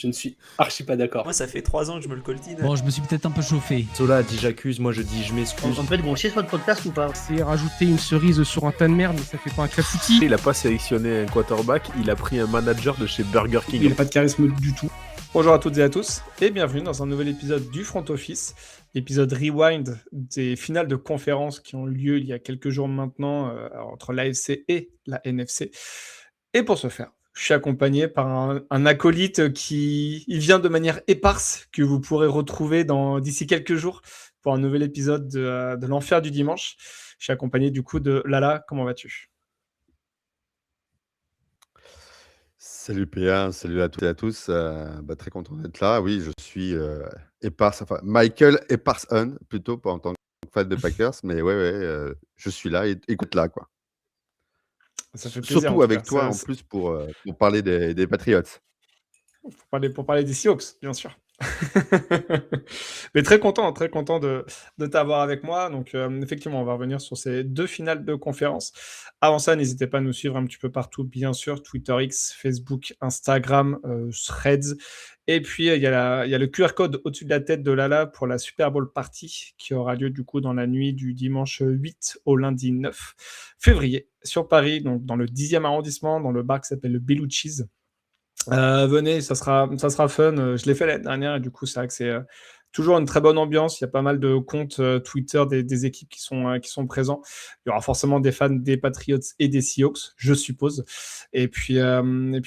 Je ne suis archi pas d'accord. Moi, ça fait 3 ans que je me le coltine. Bon, je me suis peut-être un peu chauffé. Sola dit j'accuse, moi je dis je m'excuse. On peut être branché sur le podcast ou pas? C'est rajouter une cerise sur un tas de merde, mais ça fait pas un clafoutis. Il a pas sélectionné un quarterback, il a pris un manager de chez Burger King. Il n'a pas de charisme du tout. Bonjour à toutes et à tous, et bienvenue dans un nouvel épisode du Front Office, épisode rewind des finales de conférence qui ont eu lieu il y a quelques jours maintenant entre l'AFC et la NFC. Et pour ce faire, je suis accompagné par un acolyte qui il vient de manière éparse, que vous pourrez retrouver d'ici quelques jours pour un nouvel épisode de l'Enfer du Dimanche. Je suis accompagné du coup de Lala, comment vas-tu ? Salut PA, salut à toutes et à tous. Très content d'être là. Oui, je suis Epars, enfin Michael Eparson, plutôt, pas en tant que fan de Packers, mais ouais, je suis là, écoute là, quoi. Ça fait plaisir. Surtout avec toi, en plus, pour parler des Patriots. Pour parler des Seahawks, bien sûr. Mais très content de t'avoir avec moi. Donc, effectivement, on va revenir sur ces deux finales de conférence. Avant ça, n'hésitez pas à nous suivre un petit peu partout, bien sûr. Twitter X, Facebook, Instagram, Threads. Et puis, il y a le QR code au-dessus de la tête de Lala pour la Super Bowl Party qui aura lieu du coup dans la nuit du dimanche 8 au lundi 9 février sur Paris, donc dans le 10e arrondissement, dans le bar qui s'appelle le Bellucci's. Venez, ça sera fun. Je l'ai fait l'année dernière et du coup, c'est vrai que c'est toujours une très bonne ambiance. Il y a pas mal de comptes Twitter des équipes qui sont présents. Il y aura forcément des fans des Patriots et des Seahawks, je suppose. Et puis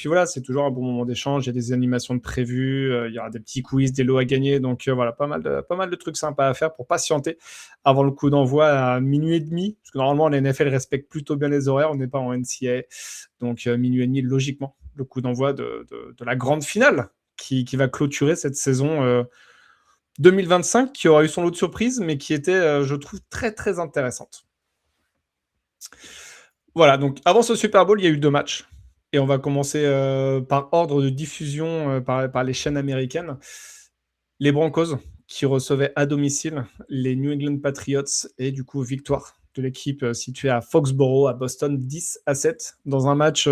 voilà, c'est toujours un bon moment d'échange. Il y a des animations de prévues, il y aura des petits quiz, des lots à gagner. Donc voilà, pas mal de trucs sympas à faire pour patienter avant le coup d'envoi à minuit et demi. Parce que normalement, la NFL respecte plutôt bien les horaires. On n'est pas en NCAA. Donc minuit et demi, logiquement, le coup d'envoi de la grande finale qui va clôturer cette saison 2025, qui aura eu son lot de surprises, mais qui était, je trouve, très, très intéressante. Voilà, donc avant ce Super Bowl, il y a eu 2 matchs. Et on va commencer par ordre de diffusion par les chaînes américaines. Les Broncos, qui recevaient à domicile les New England Patriots, et du coup, victoire de l'équipe située à Foxborough, à Boston, 10-7, dans un match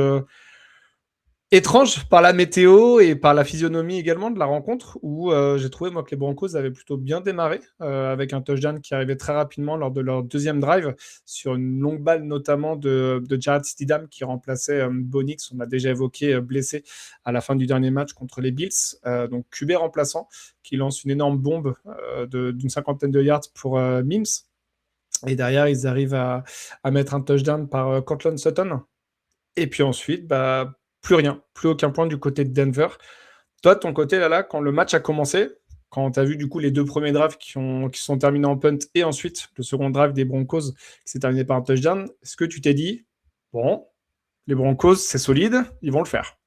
étrange par la météo et par la physionomie également de la rencontre, où j'ai trouvé moi que les Broncos avaient plutôt bien démarré, avec un touchdown qui arrivait très rapidement lors de leur deuxième drive, sur une longue balle notamment de Jarrett Stidham qui remplaçait Bonix, on l'a déjà évoqué, blessé à la fin du dernier match contre les Bills, donc QB remplaçant, qui lance une énorme bombe d'une 50aine de yards pour Mims. Et derrière, ils arrivent à mettre un touchdown par Courtland Sutton. Et puis ensuite, plus rien, plus aucun point du côté de Denver. Toi, de ton côté, là, quand le match a commencé, quand tu as vu du coup les 2 premiers drives qui sont terminés en punt et ensuite le second drive des Broncos qui s'est terminé par un touchdown, est-ce que tu t'es dit, bon, les Broncos, c'est solide, ils vont le faire?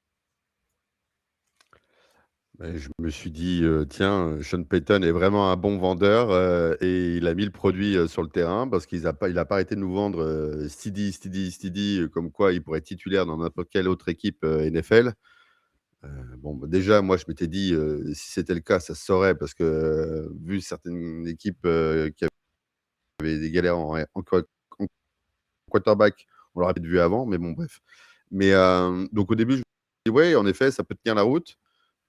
Je me suis dit, tiens, Sean Payton est vraiment un bon vendeur et il a mis le produit sur le terrain parce il a pas arrêté de nous vendre Steady, comme quoi il pourrait être titulaire dans n'importe quelle autre équipe NFL. Déjà, moi, je m'étais dit, si c'était le cas, ça se saurait parce que vu certaines équipes qui avaient des galères en quarterback, on l'aurait peut-être vu avant, mais bon, bref. Donc au début, je me suis dit, ouais, en effet, ça peut tenir la route.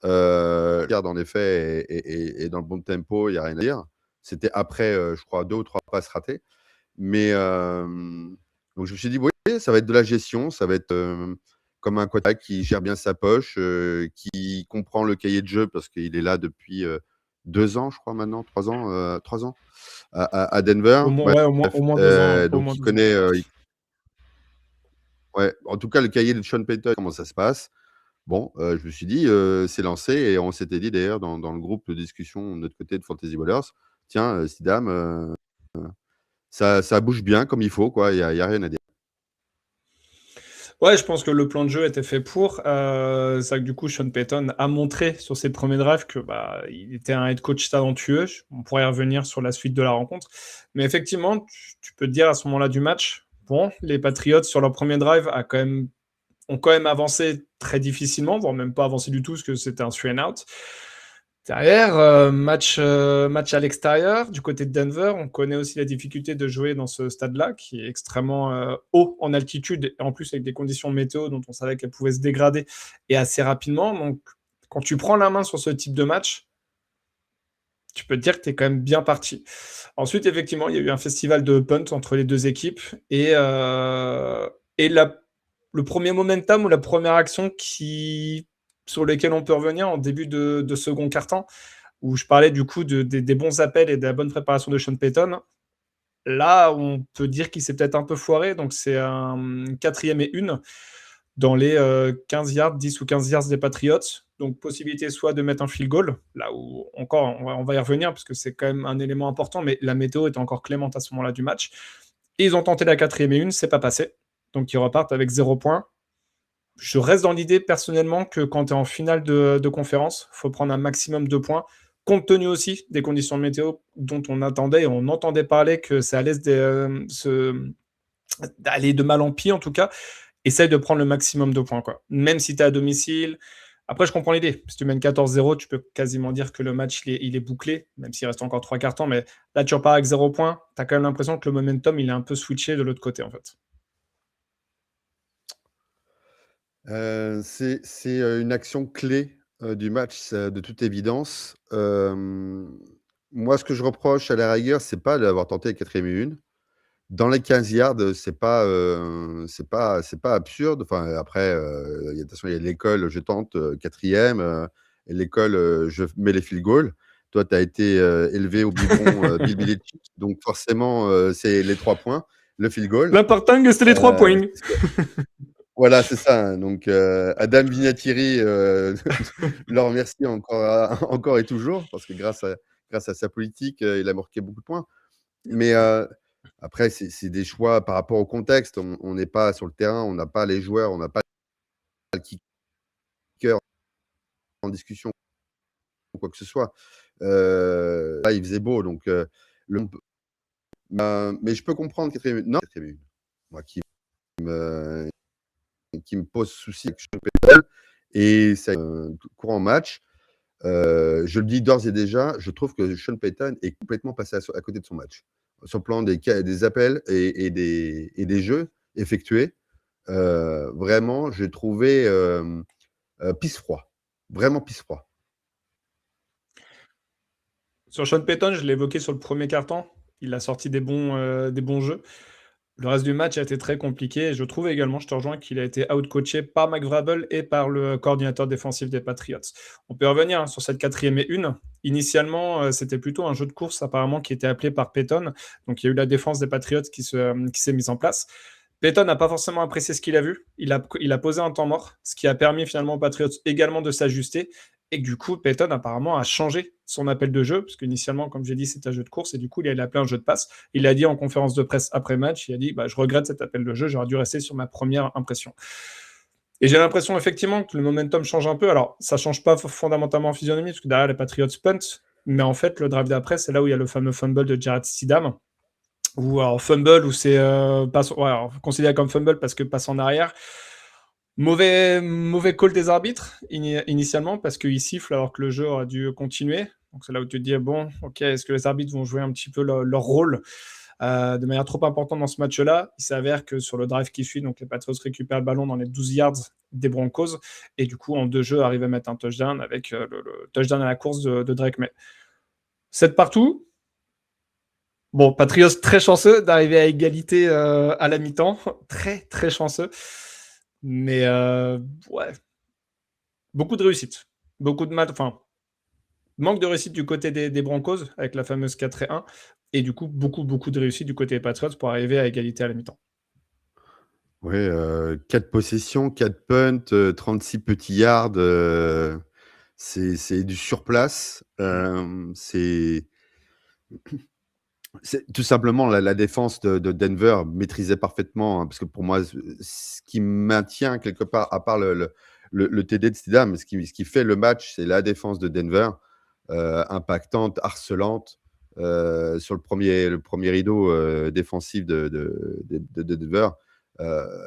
Regarde, en effet, et dans le bon tempo, il n'y a rien à dire. C'était après, je crois, 2 ou 3 passes ratées. Donc je me suis dit, oui, ça va être de la gestion, ça va être comme un quarterback qui gère bien sa poche, qui comprend le cahier de jeu parce qu'il est là depuis 2 ans, je crois maintenant, 3 ans, 3 ans à Denver. Au moins 2 ans. Donc il connaît, en tout cas, le cahier de Sean Payton, comment ça se passe. Je me suis dit, c'est lancé et on s'était dit d'ailleurs dans le groupe de discussion de notre côté de Fantasy Ballers, tiens, Stidham, ça bouge bien comme il faut, quoi, il y a rien à dire. Ouais, je pense que le plan de jeu était fait pour. C'est vrai que du coup, Sean Payton a montré sur ses premiers drives que il était un head coach talentueux. On pourrait y revenir sur la suite de la rencontre. Mais effectivement, tu peux te dire à ce moment-là du match, bon, les Patriots sur leur premier drive ont quand même avancé très difficilement, voire même pas avancé du tout, parce que c'était un 3 and out. Derrière, match à l'extérieur, du côté de Denver, on connaît aussi la difficulté de jouer dans ce stade-là, qui est extrêmement haut en altitude, et en plus avec des conditions météo dont on savait qu'elles pouvaient se dégrader, et assez rapidement. Donc, Quand tu prends la main sur ce type de match, tu peux te dire que tu es quand même bien parti. Ensuite, effectivement, il y a eu un festival de punt entre les deux équipes et le premier momentum ou la première action sur lesquelles on peut revenir en début de second quart-temps, où je parlais du coup des bons appels et de la bonne préparation de Sean Payton. Là, on peut dire qu'il s'est peut-être un peu foiré, donc c'est un 4e et 1 dans les 15 yards, 10 ou 15 yards des Patriots. Donc, possibilité soit de mettre un field goal, là où encore, on va y revenir, parce que c'est quand même un élément important, mais la météo était encore clémente à ce moment-là du match. Et ils ont tenté la 4e et 1, c'est pas passé. Donc, ils repartent avec 0 points. Je reste dans l'idée, personnellement, que quand tu es en finale de conférence, il faut prendre un maximum de points, compte tenu aussi des conditions météo dont on attendait et on entendait parler que ça allait aller de mal en pis, en tout cas. Essaye de prendre le maximum de points, quoi. Même si tu es à domicile. Après, je comprends l'idée. Si tu mènes 14-0, tu peux quasiment dire que le match, il est bouclé, même s'il reste encore 3 quarts-temps. Mais là, tu repars avec 0 points. Tu as quand même l'impression que le momentum, il est un peu switché de l'autre côté, en fait. C'est une action clé du match, de toute évidence. Moi, ce que je reproche à la rigueur, c'est pas d'avoir tenté la 4e et 1. Dans les 15 yards, c'est pas absurde. Enfin, après, de toute façon, il y a l'école, je tente, 4e, et l'école, je mets les field goals. Toi, tu as été élevé au biberon Bill Belichick, donc forcément, c'est les 3 points, le field goal. L'important, c'est les 3 points. Voilà, c'est ça. Donc, Adam Vinatieri, le remercie encore et toujours, parce que grâce à sa politique, il a marqué beaucoup de points. Mais après, c'est des choix par rapport au contexte. On n'est pas sur le terrain, on n'a pas les joueurs, on n'a pas le kicker en discussion ou quoi que ce soit. Là, il faisait beau, donc mais je peux comprendre 4e. Non, 4e. Moi, qui me pose souci avec Sean Payton, et c'est un courant match. Je le dis d'ores et déjà, je trouve que Sean Payton est complètement passé à côté de son match. Sur le plan des appels et des jeux effectués, vraiment, j'ai trouvé pisse-froid. Vraiment pisse-froid. Sur Sean Payton, je l'ai évoqué sur le premier quart-temps. Il a sorti des bons jeux. Le reste du match a été très compliqué. Et je trouve également, je te rejoins, qu'il a été outcoaché par Mike Vrabel et par le coordinateur défensif des Patriots. On peut revenir sur cette 4e et 1. Initialement, c'était plutôt un jeu de course apparemment qui était appelé par Payton. Donc il y a eu la défense des Patriots qui s'est mise en place. Payton n'a pas forcément apprécié ce qu'il a vu. Il a posé un temps mort, ce qui a permis finalement aux Patriots également de s'ajuster. Et que du coup, Payton apparemment a changé son appel de jeu, parce qu'initialement, comme j'ai dit, c'était un jeu de course, et du coup, il a appelé un jeu de passe. Il a dit en conférence de presse après match, il a dit je regrette cet appel de jeu, j'aurais dû rester sur ma première impression. Et j'ai l'impression effectivement que le momentum change un peu. Alors, ça ne change pas fondamentalement en physionomie, parce que derrière les Patriots punt, mais en fait, le drive d'après, c'est là où il y a le fameux fumble de Jarrett Stidham, ou alors fumble, où c'est considéré comme fumble parce que passe en arrière. Mauvais call des arbitres initialement, parce qu'ils sifflent alors que le jeu aurait dû continuer. Donc c'est là où tu te dis, bon, ok, est-ce que les arbitres vont jouer un petit peu leur rôle de manière trop importante dans ce match-là? Il s'avère que sur le drive qui suit, donc les Patriots récupèrent le ballon dans les 12 yards des Broncos, et du coup, en 2 jeux, arrivent à mettre un touchdown avec le touchdown à la course de Drake May. 7 partout. Bon, Patriots très chanceux d'arriver à égalité à la mi-temps. Très, très chanceux. Mais ouais, beaucoup de réussite. Beaucoup de manque de réussite du côté des Broncos avec la fameuse 4 et 1. Et du coup, beaucoup de réussite du côté des Patriots pour arriver à égalité à la mi-temps. Oui, 4 possessions, 4 punts, 36 petits yards. C'est du surplace. C'est tout simplement la défense de Denver maîtrisait parfaitement, hein, parce que pour moi, ce qui maintient quelque part, à part le TD de Stidham, ce qui fait le match, c'est la défense de Denver, impactante, harcelante, sur le premier rideau défensif de Denver.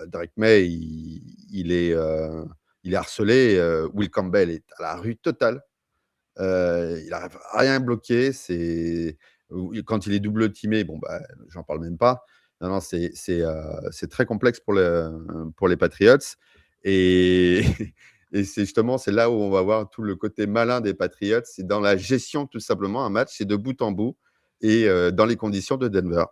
Drake May, il est harcelé. Will Campbell est à la rue totale. Il n'arrive à rien bloquer. Quand il est double teamé, j'en parle même pas. Non, c'est très complexe pour les Patriots. Et Et c'est là où on va voir tout le côté malin des Patriots. C'est dans la gestion, tout simplement. Un match, c'est de bout en bout et dans les conditions de Denver.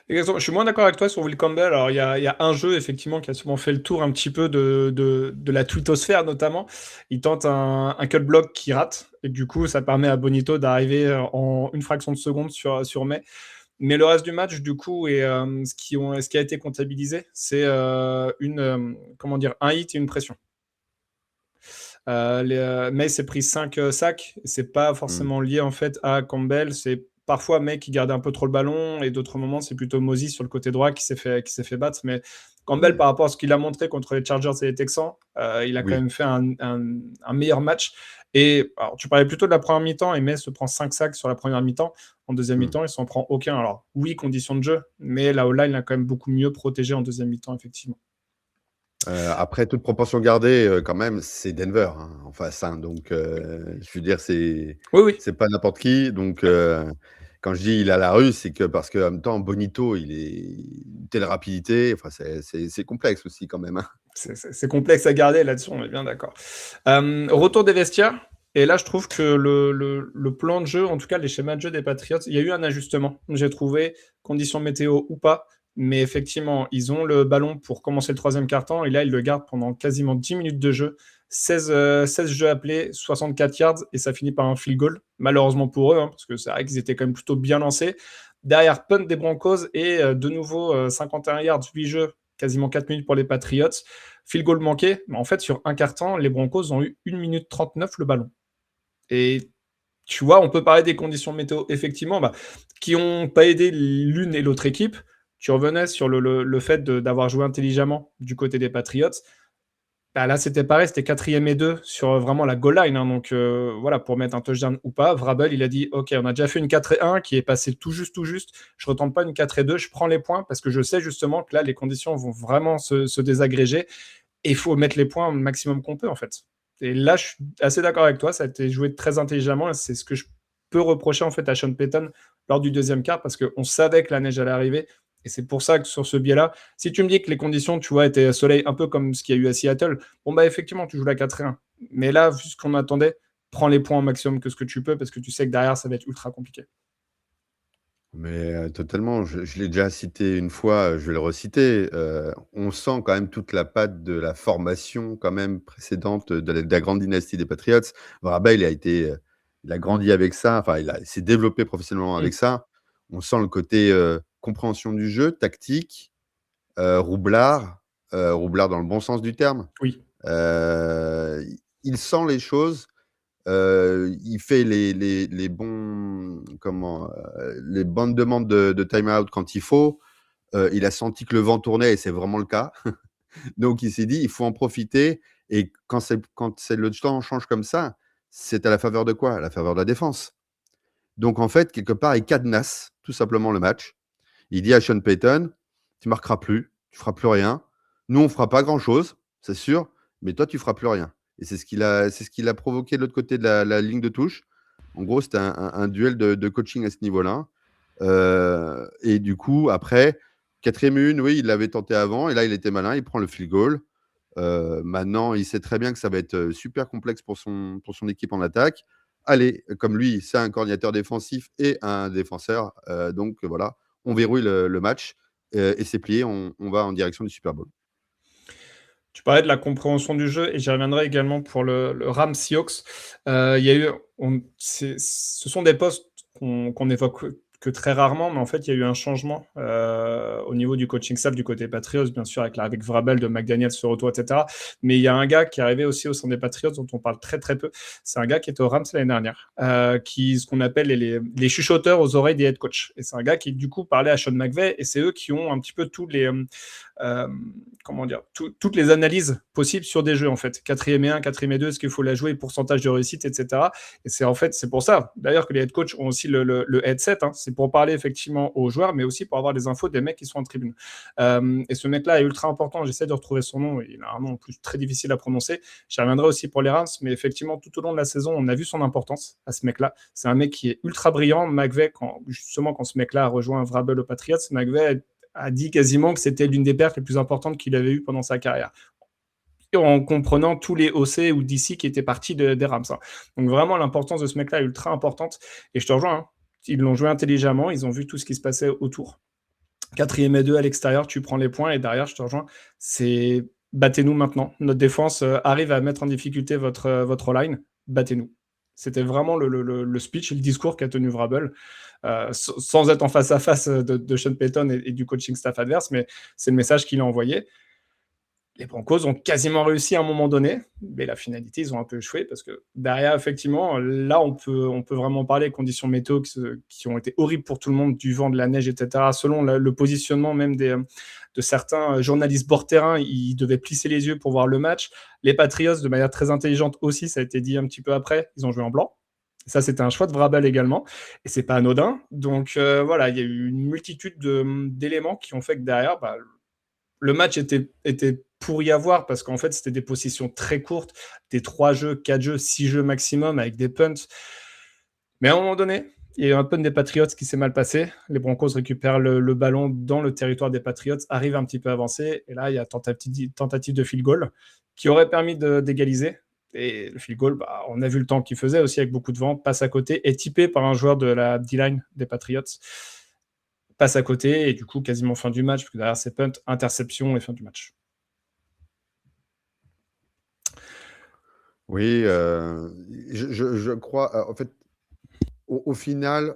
Exactement. Je suis moins d'accord avec toi sur Will Campbell. Alors, il y a un jeu, effectivement, qui a souvent fait le tour un petit peu de la twittosphère, notamment. Il tente un cut block qui rate. Et du coup, ça permet à Bonito d'arriver en une fraction de seconde sur May. Mais le reste du match, du coup, et ce qui a été comptabilisé, c'est un hit et une pression. May s'est pris 5 sacs. C'est pas forcément lié en fait à Campbell. C'est parfois May qui gardait un peu trop le ballon et d'autres moments c'est plutôt Moses sur le côté droit qui s'est fait battre. Mais Campbell, par rapport à ce qu'il a montré contre les Chargers et les Texans, il a quand même fait un meilleur match. Et alors, tu parlais plutôt de la première mi-temps et May se prend 5 sacs sur la première mi-temps. En deuxième mi-temps, il s'en prend aucun. Alors oui, condition de jeu, mais la O-line a quand même beaucoup mieux protégé en deuxième mi-temps, effectivement. Après, toute proportion gardée, quand même, c'est Denver en face. Donc, je veux dire, c'est pas n'importe qui. Donc, quand je dis il a la rue, c'est que parce qu'en même temps, Bonito, il est une telle rapidité. Enfin, c'est complexe aussi quand même. C'est complexe à garder là-dessus, on est bien d'accord. Retour des vestiaires. Et là, je trouve que le plan de jeu, en tout cas les schémas de jeu des Patriots, il y a eu un ajustement. J'ai trouvé, conditions météo ou pas. Mais effectivement, ils ont le ballon pour commencer le troisième quart-temps. Et là, ils le gardent pendant quasiment 10 minutes de jeu. 16 jeux appelés, 64 yards. Et ça finit par un field goal. Malheureusement pour eux, parce que c'est vrai qu'ils étaient quand même plutôt bien lancés. Derrière, punt des Broncos. Et de nouveau, 51 yards, 8 jeux. Quasiment 4 minutes pour les Patriots. Field goal manqué. Mais en fait, sur un quart-temps, les Broncos ont eu 1 minute 39 le ballon. Et tu vois, on peut parler des conditions météo, effectivement, qui n'ont pas aidé l'une et l'autre équipe. Tu revenais sur le fait d'avoir joué intelligemment du côté des Patriots. Là, c'était pareil, c'était 4e et 2 sur vraiment la goal line. Donc, voilà, pour mettre un touchdown ou pas, Vrabel, il a dit « Ok, on a déjà fait une 4 et 1 qui est passée tout juste. Je ne retente pas une 4 et 2, je prends les points parce que je sais justement que là, les conditions vont vraiment se désagréger et il faut mettre les points au maximum qu'on peut, en fait. » Et là, je suis assez d'accord avec toi, ça a été joué très intelligemment et c'est ce que je peux reprocher en fait à Sean Payton lors du deuxième quart parce qu'on savait que la neige allait arriver. Et c'est pour ça que sur ce biais-là, si tu me dis que les conditions, tu vois, étaient soleil, un peu comme ce qu'il y a eu à Seattle, effectivement, tu joues la 4-1. Mais là, vu ce qu'on attendait, prends les points au maximum que ce que tu peux, parce que tu sais que derrière, ça va être ultra compliqué. Mais totalement, je l'ai déjà cité une fois, je vais le reciter. On sent quand même toute la patte de la formation quand même précédente de la grande dynastie des Patriots. Vrabel, il a grandi avec ça, enfin, il s'est développé professionnellement avec ça. On sent le côté compréhension du jeu, tactique, roublard dans le bon sens du terme. Oui. Il sent les choses, il fait les bonnes demandes de time-out quand il faut. Il a senti que le vent tournait et c'est vraiment le cas. Donc il s'est dit, il faut en profiter. Et quand le temps change comme ça, c'est à la faveur de quoi? À la faveur de la défense. Donc, en fait, quelque part, il cadenasse tout simplement le match. Il dit à Sean Payton, tu marqueras plus, tu feras plus rien. Nous, on fera pas grand-chose, c'est sûr, mais toi, tu feras plus rien. Et c'est ce qu'il a provoqué de l'autre côté de la ligne de touche. En gros, c'était un duel de coaching à ce niveau-là. Et du coup, après, 4e une, oui, il l'avait tenté avant, et là, il était malin, il prend le field goal. Maintenant, il sait très bien que ça va être super complexe pour son équipe en attaque. Allez, comme lui, c'est un coordinateur défensif et un défenseur. Donc voilà, on verrouille le match et c'est plié, on va en direction du Super Bowl. Tu parlais de la compréhension du jeu et j'y reviendrai également pour le Rams Seahawks. Ce sont des postes qu'on évoque que très rarement, mais en fait, il y a eu un changement au niveau du coaching staff du côté Patriots, bien sûr, avec Vrabel, de McDaniels, ce retour, etc. Mais il y a un gars qui est arrivé aussi au sein des Patriots, dont on parle très, très peu. C'est un gars qui était au Rams l'année dernière, ce qu'on appelle les chuchoteurs aux oreilles des head coach. Et c'est un gars qui, du coup, parlait à Sean McVay, et c'est eux qui ont un petit peu toutes les analyses possibles sur des jeux, en fait. 4e et 1, 4e et 2, est-ce qu'il faut la jouer, pourcentage de réussite, etc. Et c'est pour ça, d'ailleurs, que les head coachs ont aussi le headset, c'est pour parler effectivement aux joueurs, mais aussi pour avoir des infos des mecs qui sont en tribune. Et ce mec-là est ultra important, j'essaie de retrouver son nom, il a un nom en plus très difficile à prononcer. J'y reviendrai aussi pour les Rams, mais effectivement, tout au long de la saison, on a vu son importance à ce mec-là. C'est un mec qui est ultra brillant. McVay, quand ce mec-là a rejoint Vrabel aux Patriots, McVay a dit quasiment que c'était l'une des pertes les plus importantes qu'il avait eues pendant sa carrière. et en comprenant tous les OC ou DC qui étaient partis des Rams. Hein. Donc vraiment, l'importance de ce mec-là est ultra importante. Et je te rejoins, hein. Ils l'ont joué intelligemment, ils ont vu tout ce qui se passait autour. 4e et 2 à l'extérieur, tu prends les points, et derrière, je te rejoins, c'est battez-nous maintenant. Notre défense arrive à mettre en difficulté votre line, battez-nous. C'était vraiment le speech et le discours qu'a tenu Vrabel, sans être en face à face de Sean Payton et du coaching staff adverse, mais c'est le message qu'il a envoyé. Les Broncos ont quasiment réussi à un moment donné, mais la finalité, ils ont un peu échoué parce que derrière, effectivement, là, on peut vraiment parler des conditions météo qui ont été horribles pour tout le monde, du vent, de la neige, etc. Selon le positionnement même de certains journalistes bord terrain, ils devaient plisser les yeux pour voir le match. Les Patriots, de manière très intelligente aussi, ça a été dit un petit peu après, ils ont joué en blanc. Ça, c'était un choix de Vrabel également, et c'est pas anodin. Donc voilà, il y a eu une multitude d'éléments qui ont fait que derrière, le match était pour y avoir, parce qu'en fait, c'était des possessions très courtes, des 3 jeux, 4 jeux, 6 jeux maximum, avec des punts. Mais à un moment donné, il y a eu un punt des Patriots qui s'est mal passé. Les Broncos récupèrent le ballon dans le territoire des Patriots, arrivent un petit peu avancés, et là, il y a tentative de field goal qui aurait permis d'égaliser. Et le field goal, on a vu le temps qu'il faisait aussi, avec beaucoup de vent, passe à côté, est typé par un joueur de la D-line des Patriots, passe à côté, et du coup, quasiment fin du match, parce que derrière, c'est punt, interception et fin du match. Oui, je crois, en fait, au final,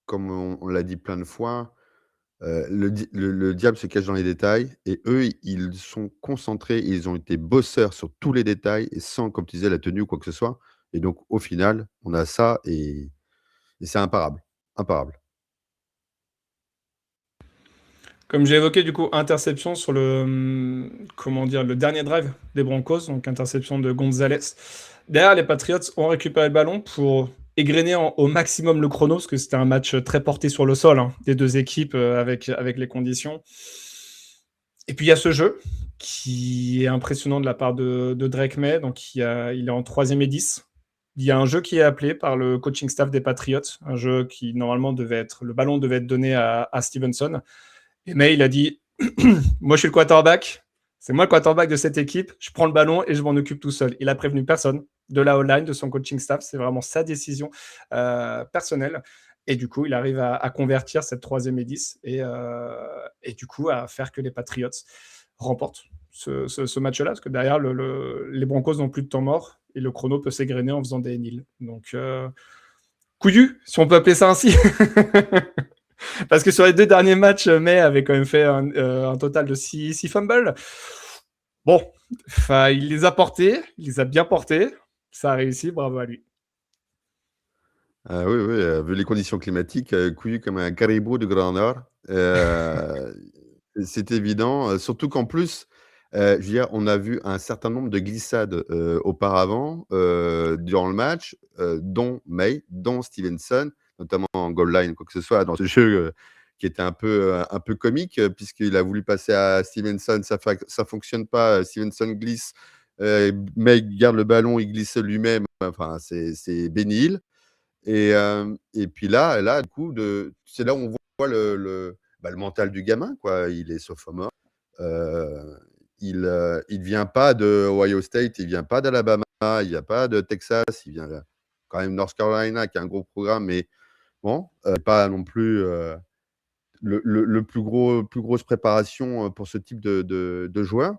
comme on l'a dit plein de fois, le diable se cache dans les détails, et eux, ils sont concentrés, ils ont été bosseurs sur tous les détails, et sans, comme tu disais, la tenue ou quoi que ce soit. Et donc, au final, on a ça, et c'est imparable. Imparable. Comme j'ai évoqué, du coup, interception sur le dernier drive des Broncos, donc interception de Gonzalez. Derrière, les Patriots ont récupéré le ballon pour égrener au maximum le chrono, parce que c'était un match très porté sur le sol, hein, des deux équipes avec les conditions. Et puis, il y a ce jeu qui est impressionnant de la part de Drake May, donc il est en 3e et 10. Il y a un jeu qui est appelé par le coaching staff des Patriots, un jeu qui, normalement, le ballon devait être donné à Stevenson. Et May, il a dit « Moi, je suis le quarterback. C'est moi le quarterback de cette équipe. Je prends le ballon et je m'en occupe tout seul. » Il a prévenu personne de la O-line, de son coaching staff. C'est vraiment sa décision personnelle. Et du coup, il arrive à convertir cette 3e et 10 et du coup, à faire que les Patriots remportent ce match-là. Parce que derrière, les Broncos n'ont plus de temps mort et le chrono peut s'égrener en faisant des nils. Donc, couillu, si on peut appeler ça ainsi. Parce que sur les 2 derniers matchs, May avait quand même fait un total de 6 fumbles. Bon, il les a portés, il les a bien portés. Ça a réussi, bravo à lui. Oui, vu les conditions climatiques, couillu comme un caribou de Grand Nord. C'est évident, surtout qu'en plus, je veux dire, on a vu un certain nombre de glissades auparavant durant le match, dont May, dont Stevenson, notamment en goal line, quoi que ce soit, dans ce jeu qui était un peu comique, puisqu'il a voulu passer à Stevenson, ça fonctionne pas, Stevenson glisse, May garde le ballon, il glisse lui-même, enfin, c'est bénil. Et puis là, du coup, c'est là où on voit le mental du gamin, quoi. Il est sophomore. Il vient pas de Ohio State, il vient pas d'Alabama, il vient pas de Texas, il vient quand même North Carolina, qui a un gros programme, mais bon, pas non plus le plus grosse préparation pour ce type de joueur.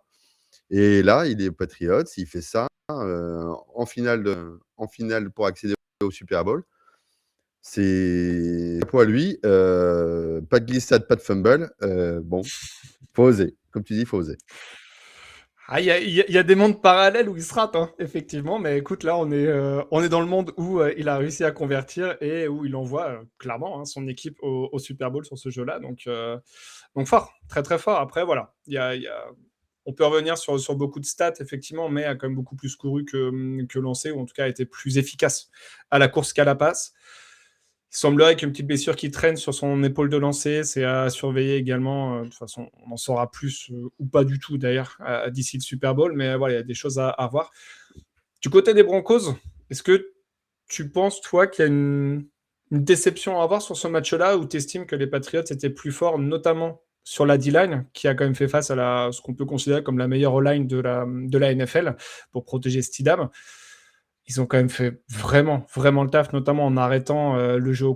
Et là, il est Patriots, il fait ça en finale pour accéder au Super Bowl. C'est pour lui, pas de glissade, pas de fumble. Bon, faut oser. Comme tu dis, faut oser. Il y a des mondes parallèles où il se rate, hein, effectivement. Mais écoute, là, on est dans le monde où il a réussi à convertir et où il envoie clairement son équipe au Super Bowl sur ce jeu-là. Donc fort, très très fort. Après, voilà, on peut revenir sur beaucoup de stats, effectivement, mais a quand même beaucoup plus couru que lancé, ou en tout cas a été plus efficace à la course qu'à la passe. Il semblerait qu'une petite blessure qui traîne sur son épaule de lancer, c'est à surveiller également. De toute façon, on en saura plus, ou pas du tout d'ailleurs, d'ici le Super Bowl, mais voilà, il y a des choses à voir. Du côté des Broncos, est-ce que tu penses, toi, qu'il y a une déception à avoir sur ce match-là, où tu estimes que les Patriots étaient plus forts, notamment sur la D-line, qui a quand même fait face à ce qu'on peut considérer comme la meilleure O-line de la NFL pour protéger Stidham. Ils ont quand même fait vraiment, vraiment le taf, notamment en arrêtant le jeu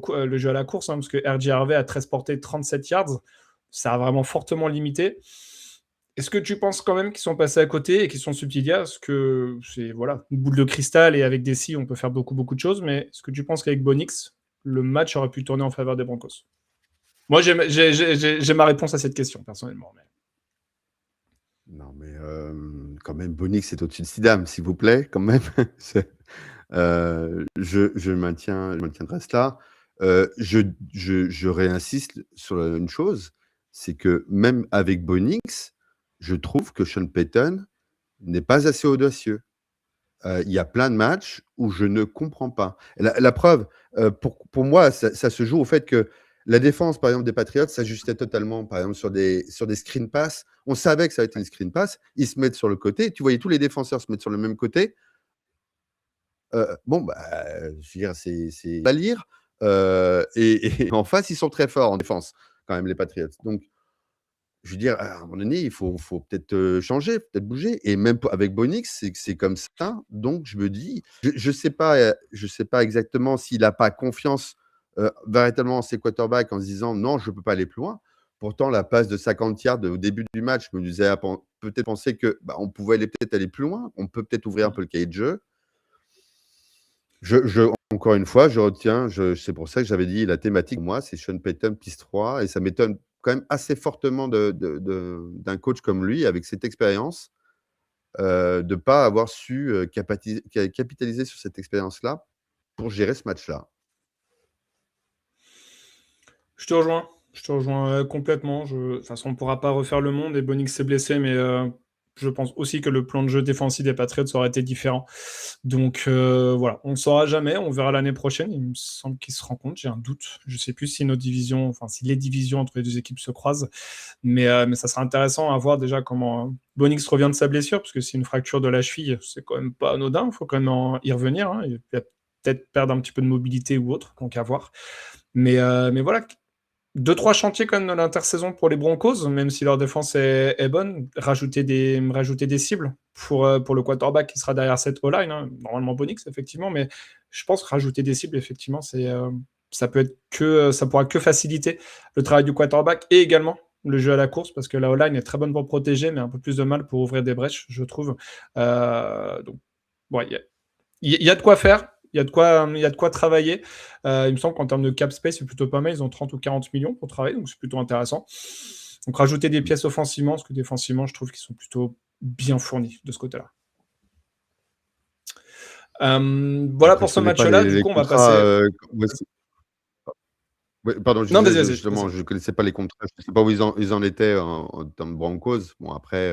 à la course, parce que R.J. Harvey a 13 portées, 37 yards. Ça a vraiment fortement limité. Est-ce que tu penses quand même qu'ils sont passés à côté et qu'ils sont subtiliés? Parce que c'est une boule de cristal et avec des si, on peut faire beaucoup, beaucoup de choses. Mais est-ce que tu penses qu'avec Bonix, le match aurait pu tourner en faveur des Broncos? Moi, j'ai ma réponse à cette question, personnellement. Non, mais quand même, Bonix est au-dessus de Stidham, s'il vous plaît, quand même. Je maintiendrai cela. Je réinsiste sur une chose, c'est que même avec Bonix, je trouve que Sean Payton n'est pas assez audacieux. Il y a plein de matchs où je ne comprends pas. La preuve, pour moi, ça se joue au fait que la défense, par exemple, des Patriots s'ajustait totalement, par exemple, sur des screen pass. On savait que ça allait être une screen pass. Ils se mettent sur le côté. Tu voyais tous les défenseurs se mettre sur le même côté. Je veux dire, c'est à lire. Et en face, ils sont très forts en défense, quand même, les Patriots. Donc, je veux dire, à un moment donné, il faut peut-être changer, peut-être bouger. Et même avec Bonix, c'est comme ça. Donc, je me dis, je sais pas exactement s'il n'a pas confiance véritablement en ses quarterbacks en se disant non, je ne peux pas aller plus loin. Pourtant, la passe de 50 yards au début du match me disait peut-être penser que on pouvait peut-être aller plus loin. On peut peut-être ouvrir un peu le cahier de jeu. Encore une fois, je retiens, c'est pour ça que j'avais dit la thématique pour moi, c'est Sean Payton, piste 3, et ça m'étonne quand même assez fortement d'un coach comme lui, avec cette expérience, de ne pas avoir su capitaliser sur cette expérience-là pour gérer ce match-là. Je te rejoins complètement. De toute façon, on ne pourra pas refaire le monde et Bonix s'est blessé, mais je pense aussi que le plan de jeu défensif des Patriots aurait été différent. Donc voilà, on ne le saura jamais, on verra l'année prochaine. Il me semble qu'ils se rencontrent, j'ai un doute. Je ne sais plus si si les divisions entre les deux équipes se croisent, mais ça sera intéressant à voir déjà comment Bonix revient de sa blessure, parce que c'est une fracture de la cheville, c'est quand même pas anodin, il faut quand même y revenir. Il va peut-être perdre un petit peu de mobilité ou autre, donc à voir. Mais voilà. 2-3 chantiers quand même de l'intersaison pour les Broncos, même si leur défense est bonne. Rajouter des cibles pour le quarterback qui sera derrière cette O-line. Normalement Bonix, effectivement, mais je pense que rajouter des cibles, effectivement, ça pourra que faciliter le travail du quarterback et également le jeu à la course, parce que la O-line est très bonne pour protéger, mais un peu plus de mal pour ouvrir des brèches, je trouve. Donc, il y a de quoi faire. Il y a de quoi travailler. Il me semble qu'en termes de cap space, c'est plutôt pas mal. Ils ont 30 ou 40 millions pour travailler, donc c'est plutôt intéressant. Donc rajouter des pièces offensivement, parce que défensivement, je trouve qu'ils sont plutôt bien fournis de ce côté-là. Voilà pour ce match-là. Du coup, on va passer. Pardon, vas-y, justement, je ne connaissais pas les contrats. Je ne sais pas où ils en étaient en termes de Broncos. Bon, après,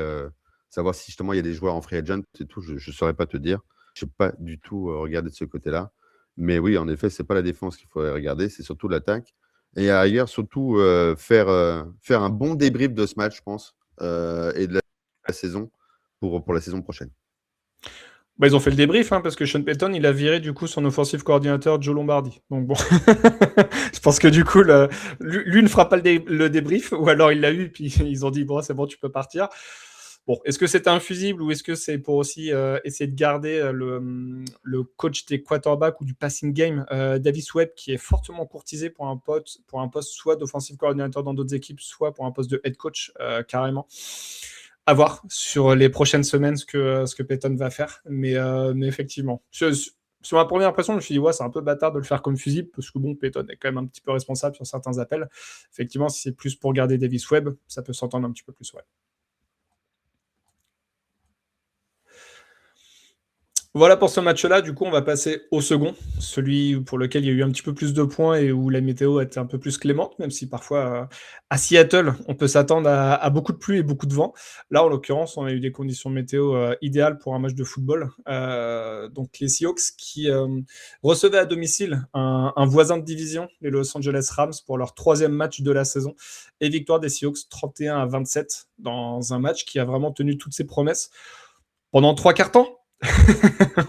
savoir si justement il y a des joueurs en free agent et tout, je ne saurais pas te dire. Je n'ai pas du tout regardé de ce côté-là. Mais oui, en effet, ce n'est pas la défense qu'il faudrait regarder, c'est surtout l'attaque. Et ailleurs, surtout, faire un bon débrief de ce match, je pense, et de la saison pour la saison prochaine. Ils ont fait le débrief, parce que Sean Payton, il a viré du coup son offensive coordinateur Joe Lombardi. Donc bon, je pense que du coup, lui ne fera pas le débrief, ou alors il l'a eu, puis ils ont dit, bon, c'est bon, tu peux partir. Bon, est-ce que c'est infusible ou est-ce que c'est pour aussi essayer de garder le coach des quarterbacks ou du passing game, Davis Webb, qui est fortement courtisé pour un poste soit d'offensive coordinateur dans d'autres équipes, soit pour un poste de head coach carrément. À voir sur les prochaines semaines ce que Payton va faire. Mais effectivement, sur ma première impression, je me suis dit, c'est un peu bâtard de le faire comme fusible, parce que Payton est quand même un petit peu responsable sur certains appels. Effectivement, si c'est plus pour garder Davis Webb, ça peut s'entendre un petit peu plus, ouais. Voilà pour ce match-là. Du coup, on va passer au second, celui pour lequel il y a eu un petit peu plus de points et où la météo a été un peu plus clémente, même si parfois à Seattle, on peut s'attendre à beaucoup de pluie et beaucoup de vent. Là, en l'occurrence, on a eu des conditions météo idéales pour un match de football. Donc les Seahawks qui recevaient à domicile un voisin de division, les Los Angeles Rams, pour leur 3e match de la saison. Et victoire des Seahawks 31-27 dans un match qui a vraiment tenu toutes ses promesses pendant 3 quarts temps.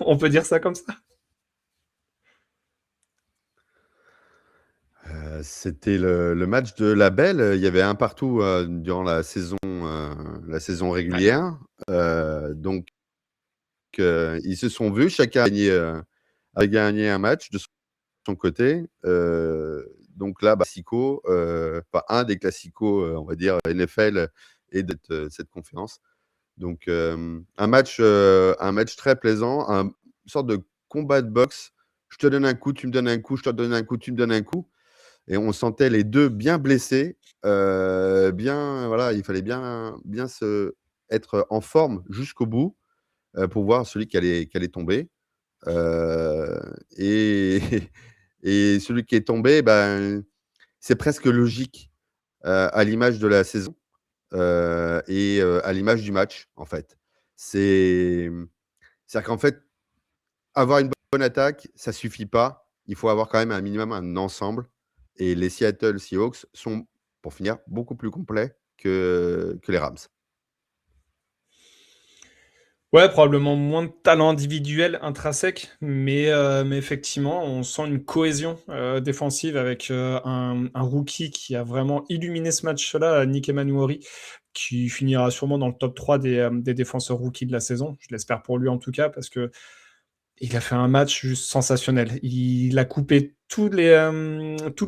On peut dire ça comme ça. C'était le match de la belle. Il y avait un partout durant la saison régulière. Donc, ils se sont vus. Chacun a gagné un match de son côté. Donc là, classico, enfin, un des classicos, on va dire, NFL et de cette conférence. Donc, un match très plaisant, une sorte de combat de boxe. Je te donne un coup, tu me donnes un coup, je te donne un coup, tu me donnes un coup. Et on sentait les deux bien blessés, voilà, il fallait bien être en forme jusqu'au bout pour voir celui qui allait tomber. Et, et celui qui est tombé, ben, c'est presque logique à l'image de la saison et à l'image du match, en fait. C'est-à-dire qu'en fait, avoir une bonne attaque, ça suffit pas. Il faut avoir quand même un minimum un ensemble. Et les Seattle Seahawks sont, pour finir, beaucoup plus complets que les Rams. Ouais, probablement moins de talent individuel intrinsèque, mais effectivement, on sent une cohésion défensive avec un rookie qui a vraiment illuminé ce match-là, Nick Emmanouori, qui finira sûrement dans le top 3 des défenseurs rookies de la saison. Je l'espère pour lui en tout cas, parce que il a fait un match juste sensationnel. Il a coupé toutes les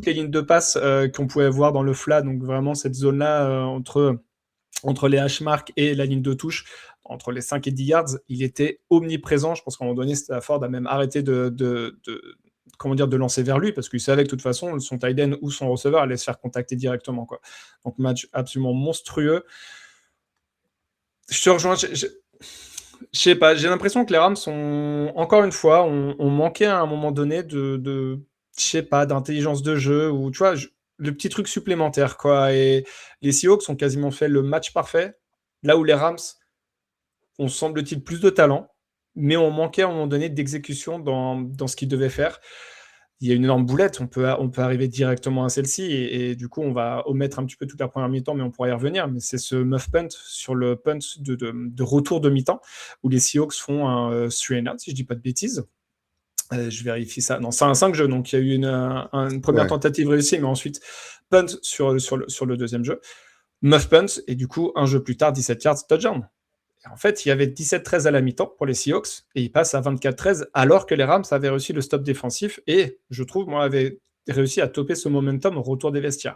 lignes de passe qu'on pouvait voir dans le flat, donc vraiment cette zone-là entre les hash marks et la ligne de touche, entre les 5 et 10 yards, il était omniprésent. Je pense qu'à un moment donné, Stafford a même arrêté de lancer vers lui, parce qu'il savait que de toute façon, son tight end ou son receveur allait se faire contacter directement, quoi. Donc, match absolument monstrueux. Je te rejoins. Je sais pas, j'ai l'impression que les Rams encore une fois, ont manqué à un moment donné je sais pas, d'intelligence de jeu, ou tu vois, le petit truc supplémentaire, quoi. Et les Seahawks ont quasiment fait le match parfait, là où les Rams ont, semble-t-il, plus de talent, mais ont manqué à un moment donné d'exécution dans ce qu'ils devaient faire. Il y a une énorme boulette, on peut arriver directement à celle-ci, et du coup, on va omettre un petit peu toute la première mi-temps, mais on pourra y revenir. Mais c'est ce muff punt sur le punt de retour de mi-temps, où les Seahawks font un 3-and-out, si je dis pas de bêtises. Je vérifie ça. Non, c'est un 5 jeux, donc il y a eu une première tentative réussie, mais ensuite punt sur le deuxième jeu. Muff punt, et du coup, un jeu plus tard, 17 yards, touchdown. Et en fait, il y avait 17-13 à la mi-temps pour les Seahawks, et ils passent à 24-13, alors que les Rams avaient réussi le stop défensif, et je trouve, moi, avaient réussi à topper ce momentum au retour des vestiaires.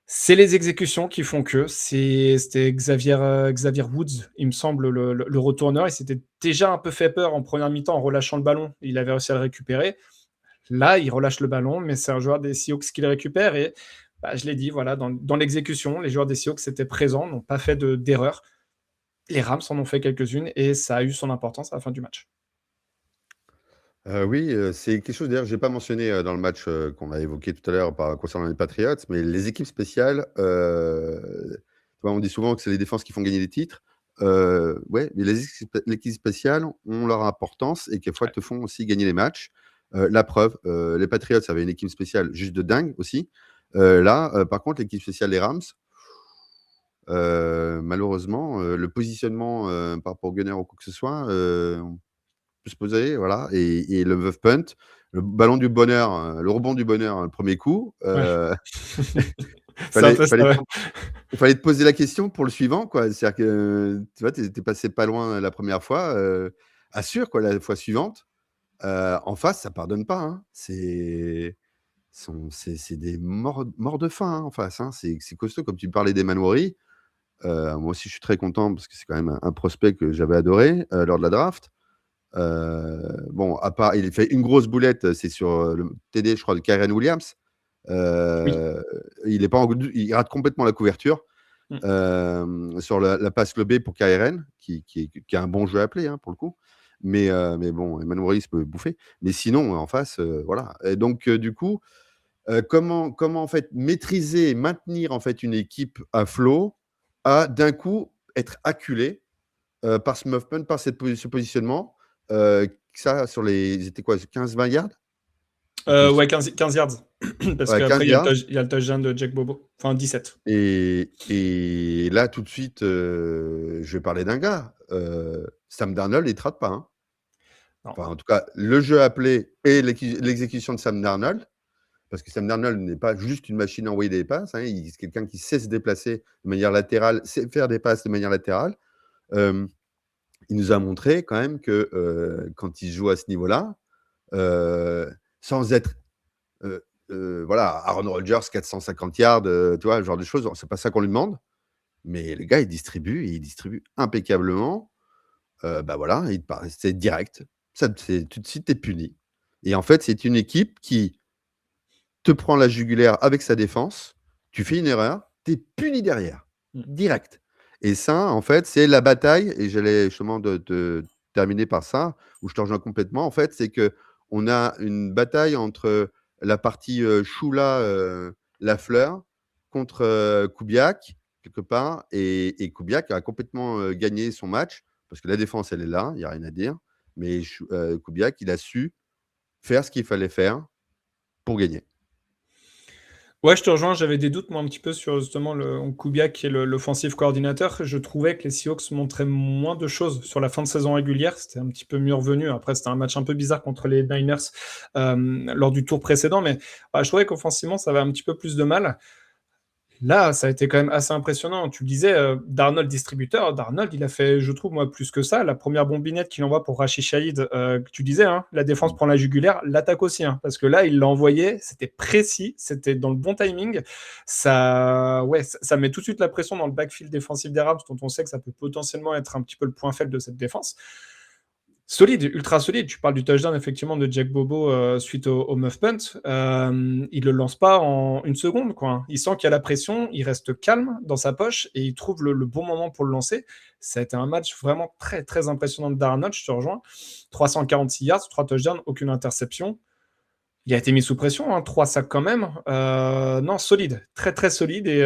C'est les exécutions qui font que. C'était Xavier Woods, il me semble, le retourneur. Il s'était déjà un peu fait peur en première mi-temps en relâchant le ballon. Il avait réussi à le récupérer. Là, il relâche le ballon, mais c'est un joueur des Seahawks qui le récupère. Et je l'ai dit, voilà, dans l'exécution, les joueurs des Seahawks étaient présents, n'ont pas fait d'erreur. Les Rams en ont fait quelques-unes, et ça a eu son importance à la fin du match. Oui, c'est quelque chose d'ailleurs que je n'ai pas mentionné dans le match qu'on a évoqué tout à l'heure concernant les Patriots, mais les équipes spéciales, tu vois, on dit souvent que c'est les défenses qui font gagner les titres. Ouais, mais les équipes spéciales ont leur importance et quelquefois te font aussi gagner les matchs. La preuve, les Patriots avaient une équipe spéciale juste de dingue aussi. Là, par contre, l'équipe spéciale des Rams, malheureusement, le positionnement par rapport au gunner ou quoi que ce soit, on peut se poser, voilà. Et le muff punt, le ballon du bonheur, le rebond du bonheur, le premier coup. C'est un peu ça, ouais. Il fallait te poser la question pour le suivant, quoi. C'est-à-dire que tu vois, t'es passé pas loin la première fois, assure quoi la fois suivante. En face, ça pardonne pas, hein. C'est des morts de faim, hein, en face, hein. C'est costaud. Comme tu parlais d'Emmanouori, moi aussi je suis très content parce que c'est quand même un prospect que j'avais adoré lors de la draft. Bon, à part, il fait une grosse boulette, c'est sur le TD, je crois, de Kyren Williams. Il rate complètement la couverture sur la passe lobée pour Kyren, qui a un bon jeu à appeler, hein, pour le coup. Mais bon, Emmanouori peut bouffer. Mais sinon, en face, voilà. Et donc, du coup, comment en fait maîtriser, maintenir en fait une équipe à flot, à d'un coup être acculé par ce movement, par ce positionnement. Ça, ils étaient quoi, 15-20 yards? Ouais, 15 yards. Parce Ouais, qu'après, 15 yards. il y a le touchdown de Jack Bobo. Enfin, 17. Et là, tout de suite, je vais parler d'un gars. Sam Darnold, il ne te rate pas, hein. Non. Enfin, en tout cas, le jeu appelé et l'exécution de Sam Darnold. parce que Sam Darnold n'est pas juste une machine à envoyer des passes, hein, c'est quelqu'un qui sait se déplacer de manière latérale, sait faire des passes de manière latérale. Il nous a montré quand même que quand il joue à ce niveau-là, sans être voilà, Aaron Rodgers, 450 yards, tu vois, ce genre de choses, c'est pas ça qu'on lui demande. Mais le gars, il distribue impeccablement. Bah voilà, c'est direct. Tout de suite, tu es puni. Et en fait, c'est une équipe qui te prend la jugulaire avec sa défense. Tu fais une erreur, tu es puni derrière, direct. Et ça, en fait, c'est la bataille. Et j'allais justement de terminer par ça, où je te rejoins complètement. En fait, c'est qu'on a une bataille entre la partie Choula, Lafleur, contre Kubiak, quelque part. Et Kubiak a complètement gagné son match, parce que la défense, elle est là, il n'y a rien à dire. Mais Kubiak, il a su faire ce qu'il fallait faire pour gagner. Ouais, je te rejoins, j'avais des doutes moi un petit peu sur justement Kubiak qui est l'offensive coordinateur. Je trouvais que les Seahawks montraient moins de choses sur la fin de saison régulière, c'était un petit peu mieux revenu. Après, c'était un match un peu bizarre contre les Niners lors du tour précédent, mais je trouvais qu'offensivement, ça avait un petit peu plus de mal. Là, ça a été quand même assez impressionnant. Tu le disais, Darnold distributeur, Darnold, il a fait, je trouve, moi, plus que ça. La première bombinette qu'il envoie pour Rashid Shaheed, que tu disais, hein, la défense prend la jugulaire, l'attaque aussi. Hein, parce que là, il l'a envoyé, c'était précis, c'était dans le bon timing. Ça met tout de suite la pression dans le backfield défensif des Rams, dont on sait que ça peut potentiellement être un petit peu le point faible de cette défense. Solide, ultra solide. Tu parles du touchdown effectivement de Jack Bobo suite au muff punt. Il le lance pas en une seconde, quoi. Il sent qu'il y a la pression, il reste calme dans sa poche et il trouve le bon moment pour le lancer. Ça a été un match vraiment très très impressionnant de Darnold, je te rejoins. 346 yards, 3 touchdowns, aucune interception. Il a été mis sous pression, hein, 3 sacs quand même. Non, solide, très très solide et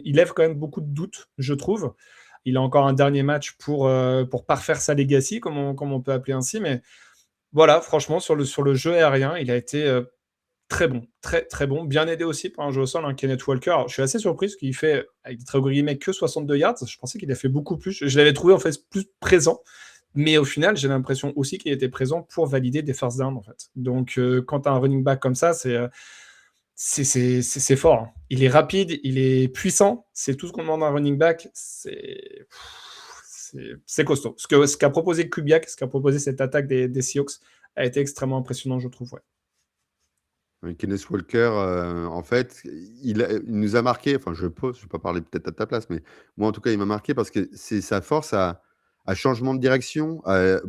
il lève quand même beaucoup de doutes, je trouve. Il a encore un dernier match pour parfaire sa legacy, comme on peut appeler ainsi. Mais voilà, franchement, sur le jeu aérien, il a été très bon. Très, très bon. Bien aidé aussi par un jeu au sol, hein, Kenneth Walker. Alors, je suis assez surpris parce qu'il fait, avec des très gros guillemets, que 62 yards. Je pensais qu'il a fait beaucoup plus. Je l'avais trouvé en fait plus présent. Mais au final, j'ai l'impression aussi qu'il était présent pour valider des first downs, en fait. Donc, quand tu as un running back comme ça, c'est fort. Hein. Il est rapide, il est puissant. C'est tout ce qu'on demande à un running back. C'est costaud. Ce qu'a proposé Kubiak, ce qu'a proposé cette attaque des Seahawks a été extrêmement impressionnant, je trouve. Ouais. Kenneth Walker, en fait, il nous a marqué. Enfin, je ne vais pas parler peut-être à ta place, mais moi, en tout cas, il m'a marqué parce que c'est sa force à changement de direction,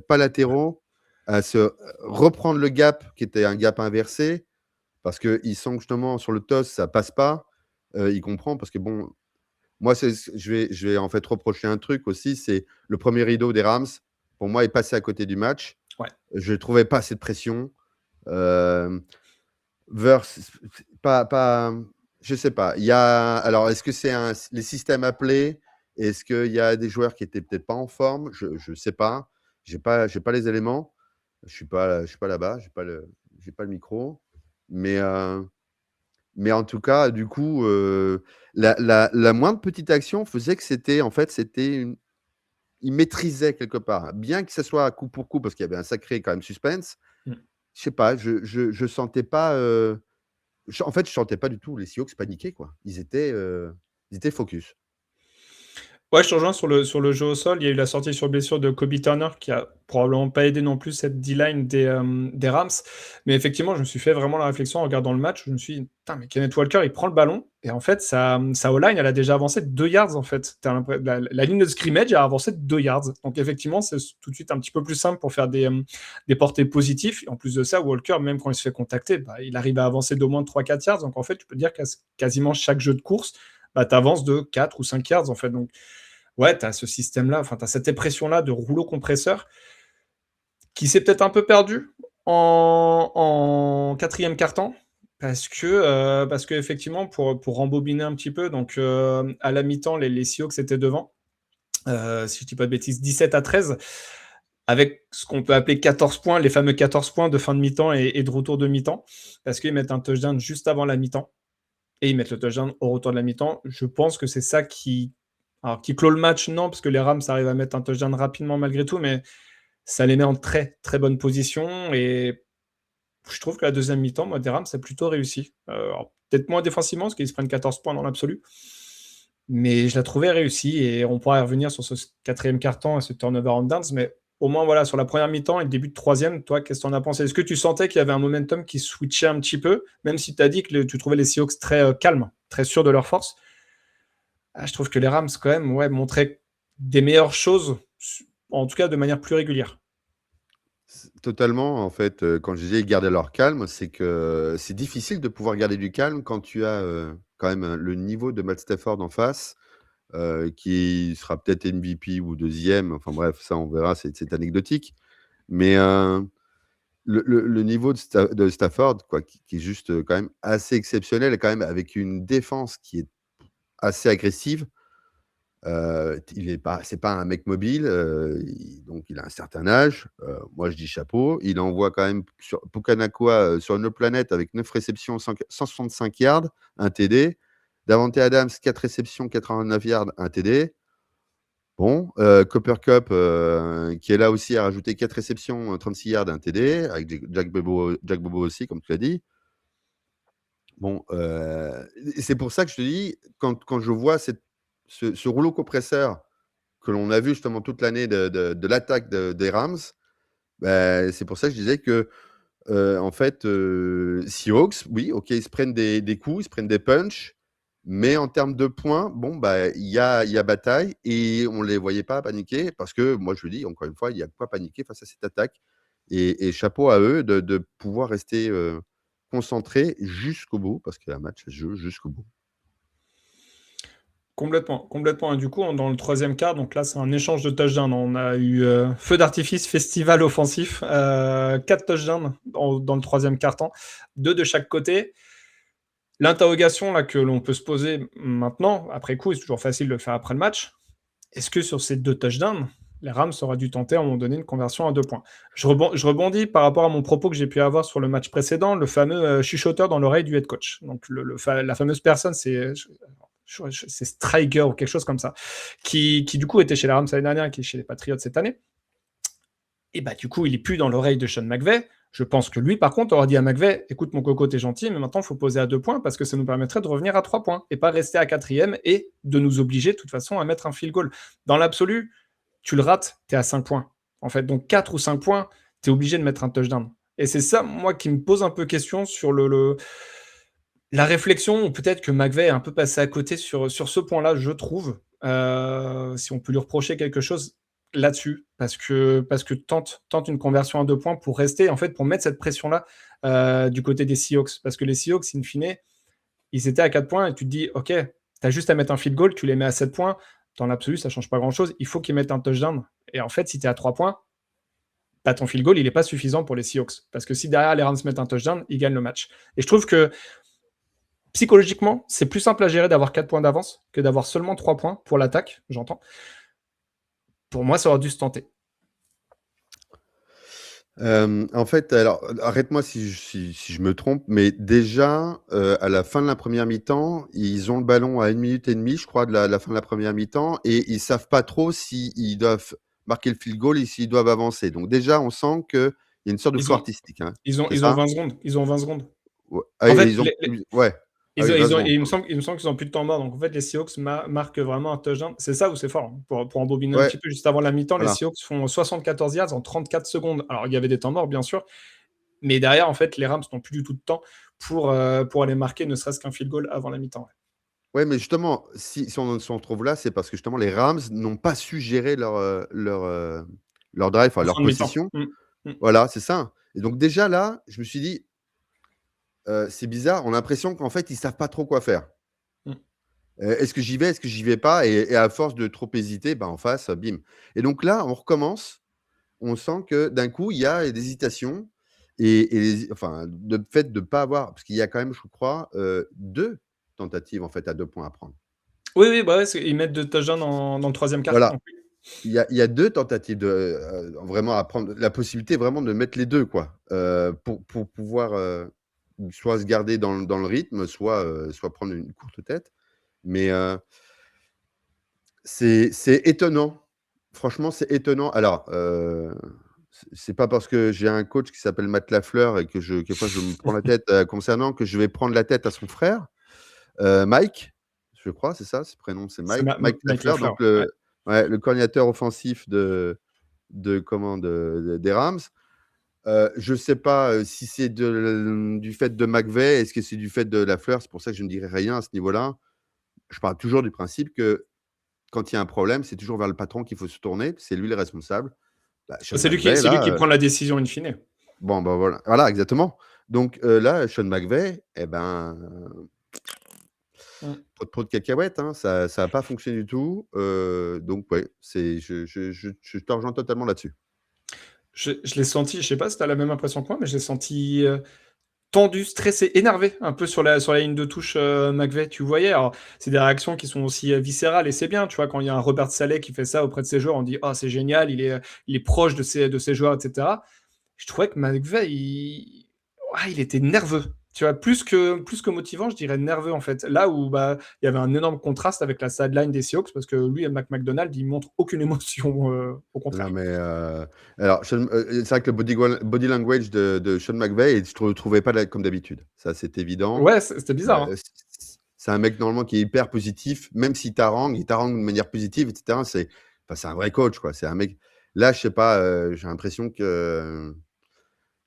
pas latéraux, à se reprendre le gap qui était un gap inversé. Parce qu'il sent que justement sur le toss, ça passe pas. Il comprend parce que bon, moi, je vais en fait reprocher un truc aussi, c'est le premier rideau des Rams. Pour moi, est passé à côté du match. Ouais. Je ne trouvais pas assez de pression. Je sais pas. Alors, est-ce que c'est les systèmes appelés? Est-ce qu'il y a des joueurs qui étaient peut-être pas en forme? Je sais pas. J'ai pas les éléments. Je suis pas là-bas. J'ai pas le micro. Mais en tout cas, du coup, la moindre petite action faisait que c'était il maîtrisait quelque part. Bien que ce soit coup pour coup, parce qu'il y avait un sacré quand même suspense, je sais pas, je sentais pas. En fait, je sentais pas du tout les Seahawks paniquer, quoi. Ils étaient focus. Ouais, je te rejoins sur le jeu au sol. Il y a eu la sortie sur blessure de Kobe Turner qui a probablement pas aidé non plus cette D-line des Rams. Mais effectivement, je me suis fait vraiment la réflexion en regardant le match. Je me suis dit, putain, mais Kenneth Walker, il prend le ballon. Et en fait, sa O-line, elle a déjà avancé de 2 yards, en fait. La ligne de scrimmage a avancé de 2 yards. Donc, effectivement, c'est tout de suite un petit peu plus simple pour faire des portées positives. Et en plus de ça, Walker, même quand il se fait contacter, il arrive à avancer d'au moins 3-4 yards. Donc, en fait, tu peux dire qu'à quasiment chaque jeu de course, tu avances de 4 ou 5 yards, en fait. Donc, ouais, tu as ce système-là, enfin, tu as cette impression-là de rouleau compresseur qui s'est peut-être un peu perdu en quatrième quart-temps parce que effectivement, pour rembobiner un petit peu, donc à la mi-temps, les Seahawks étaient devant, si je ne dis pas de bêtises, 17-13, avec ce qu'on peut appeler 14 points, les fameux 14 points de fin de mi-temps et de retour de mi-temps, parce qu'ils mettent un touchdown juste avant la mi-temps et ils mettent le touchdown au retour de la mi-temps. Je pense que c'est ça qui clôt le match, non, parce que les Rams arrivent à mettre un touchdown rapidement malgré tout, mais ça les met en très, très bonne position. Et je trouve que la deuxième mi-temps, moi, des Rams, c'est plutôt réussi. Alors, peut-être moins défensivement, parce qu'ils se prennent 14 points dans l'absolu. Mais je la trouvais réussie et on pourra y revenir sur ce quatrième quart-temps et ce turnover on downs. Mais au moins, voilà, sur la première mi-temps et le début de troisième, toi, qu'est-ce que tu en as pensé? Est-ce que tu sentais qu'il y avait un momentum qui switchait un petit peu, même si tu as dit que tu trouvais les Seahawks très calmes, très sûrs de leur force? Je trouve que les Rams, quand même, ouais, montraient des meilleures choses, en tout cas de manière plus régulière. Totalement, en fait, quand je disais garder leur calme, c'est que c'est difficile de pouvoir garder du calme quand tu as, quand même, le niveau de Matt Stafford en face, qui sera peut-être MVP ou deuxième. Enfin bref, ça on verra, c'est anecdotique. Mais, le niveau de Stafford, quoi, qui est juste, quand même assez exceptionnel et quand même avec une défense qui est assez agressive. C'est pas un mec mobile, donc il a un certain âge. Moi, je dis chapeau. Il envoie quand même sur Puka sur une autre planète avec 9 réceptions, 165 yards, un TD. Davante Adams, 4 réceptions, 89 yards, un TD. Bon, Cooper Kupp, qui est là aussi, a rajouté 4 réceptions, 36 yards, un TD, avec Jack Bobo aussi, comme tu l'as dit. Bon, c'est pour ça que je te dis, quand je vois ce rouleau compresseur que l'on a vu justement toute l'année de l'attaque des Rams, bah, c'est pour ça que je disais que, en fait, Seahawks, oui, OK, ils se prennent des coups, ils se prennent des punchs, mais en termes de points, bon, bah, il y a bataille et on ne les voyait pas paniquer parce que moi, je le dis encore une fois, il y a quoi paniquer face à cette attaque et chapeau à eux de pouvoir rester, concentrés jusqu'au bout parce qu'un match, ça se joue jusqu'au bout. Complètement, complètement. Et du coup, dans le troisième quart, donc là, c'est un échange de touchdowns. On a eu feu d'artifice, festival offensif, 4 touchdowns dans le troisième quart-temps, 2 de chaque côté. L'interrogation là que l'on peut se poser maintenant, après coup, c'est toujours facile de le faire après le match. Est-ce que sur ces 2 touchdowns, les Rams auraient dû tenter à un moment donné une conversion à 2 points? Je rebondis par rapport à mon propos que j'ai pu avoir sur le match précédent, le fameux chuchoteur dans l'oreille du head coach. Donc la fameuse personne, c'est Striker ou quelque chose comme ça, qui du coup était chez les Rams l'année dernière et qui est chez les Patriots cette année. Et bah du coup, il est plus dans l'oreille de Sean McVay. Je pense que lui, par contre, aurait dit à McVay, écoute mon coco, t'es gentil, mais maintenant, il faut poser à 2 points parce que ça nous permettrait de revenir à 3 points et pas rester à 4e et de nous obliger, de toute façon, à mettre un field goal. Dans l'absolu, tu le rates, t'es à 5 points. En fait, donc 4 ou 5 points, t'es obligé de mettre un touchdown. Et c'est ça, moi, qui me pose un peu question sur la réflexion, ou peut-être que McVay est un peu passé à côté sur ce point-là, je trouve. Si on peut lui reprocher quelque chose là-dessus, parce que tente une conversion à 2 points pour rester, en fait, pour mettre cette pression-là du côté des Seahawks. Parce que les Seahawks, in fine, ils étaient à 4 points et tu te dis, OK, tu as juste à mettre un field goal, tu les mets à 7 points. Dans l'absolu, ça ne change pas grand-chose. Il faut qu'ils mettent un touchdown. Et en fait, si tu es à 3 points, bah, ton field goal, il n'est pas suffisant pour les Seahawks. Parce que si derrière les Rams mettent un touchdown, ils gagnent le match. Et je trouve que psychologiquement, c'est plus simple à gérer d'avoir 4 points d'avance que d'avoir seulement 3 points pour l'attaque, j'entends. Pour moi, ça aurait dû se tenter. En fait, alors arrête-moi si je me trompe, mais déjà, à la fin de la première mi-temps, ils ont le ballon à 1 minute et demie, je crois, de la fin de la première mi-temps et ils savent pas trop s'ils doivent marquer le field goal et s'ils doivent avancer. Donc déjà, on sent qu'il y a une sorte de fou artistique, hein. Ils ont C'est 20 ça? secondes. Ils ont 20 secondes. Ouais. En fait, Ils ont ouais. Ah oui, 20 et secondes. il me semble qu'ils n'ont plus de temps mort. Donc, en fait, les Seahawks marquent vraiment un touchdown. C'est ça où c'est fort. Pour embobiner un Ouais, petit peu, juste avant la mi-temps, les voilà. Seahawks font 74 yards en 34 secondes. Alors, il y avait des temps morts, bien sûr. Mais derrière, en fait, les Rams n'ont plus du tout de temps pour aller marquer ne serait-ce qu'un field goal avant la mi-temps. Ouais, mais justement, si on se retrouve là, c'est parce que justement les Rams n'ont pas su gérer leur drive, enfin En leur fin de mi-temps. possession. Voilà, c'est ça. Et donc déjà là, je me suis dit, c'est bizarre, on a l'impression qu'en fait, ils savent pas trop quoi faire. Est-ce que j'y vais? Est-ce que j'y vais pas? Et à force de trop hésiter, bah, en face, bim. Et donc là, on recommence. On sent que d'un coup, il y a des hésitations et enfin, le fait de pas avoir parce qu'il y a quand même, je crois, 2 tentatives en fait à 2 points à prendre. Oui, bah ouais, ils mettent 2 touchdowns dans le troisième quart. Voilà. Il y a 2 tentatives de, vraiment à prendre la possibilité vraiment de mettre les 2 quoi, pour pouvoir, soit se garder dans le rythme, soit prendre une courte tête. Mais, c'est étonnant. Franchement, c'est étonnant. Alors, c'est pas parce que j'ai un coach qui s'appelle Matt Lafleur et que quelquefois je me prends la tête concernant que je vais prendre la tête à son frère, Mike, je crois, c'est ça, son prénom, c'est C'est Mike Mike Lafleur, Lafleur. donc Ouais. le coordinateur offensif des Rams. Je sais pas si c'est du fait de McVay, est-ce que c'est du fait de Lafleur, c'est pour ça que je ne dirais rien à ce niveau-là. Je pars toujours du principe que quand il y a un problème, c'est toujours vers le patron qu'il faut se tourner, c'est lui le responsable. Bah, Sean C'est lui McVay, là, qui prend la décision in fine. bon, bah voilà, exactement. Donc là, Sean McVay, eh ben, Mm. pot de cacahuètes, hein, ça n'a pas fonctionné du tout. Donc, ouais, je te rejoins totalement là-dessus. Je l'ai senti, je sais pas si tu as la même impression que moi, mais je l'ai senti tendu, stressé, énervé un peu sur la ligne de touche McVay. Tu voyais, alors c'est des réactions qui sont aussi viscérales et c'est bien, tu vois, quand il y a un Robert Saleh qui fait ça auprès de ses joueurs, on dit « Ah, c'est génial, il est proche de ses joueurs, etc. » Je trouvais que McVay, il était nerveux. Tu vois, plus que motivant, je dirais nerveux en fait. Là où il y avait un énorme contraste avec la sideline des Seahawks parce que lui et McDonald, il montre aucune émotion au contraire. Non, mais alors, c'est vrai que le body language de Sean McVay, je ne le trouvais pas comme d'habitude. Ça, c'est évident. Ouais, c'était bizarre. Hein. C'est un mec normalement qui est hyper positif, même s'il t'harangue, il t'harangue de manière positive, etc. C'est un vrai coach, quoi. C'est un mec. Là, je sais pas, j'ai l'impression que.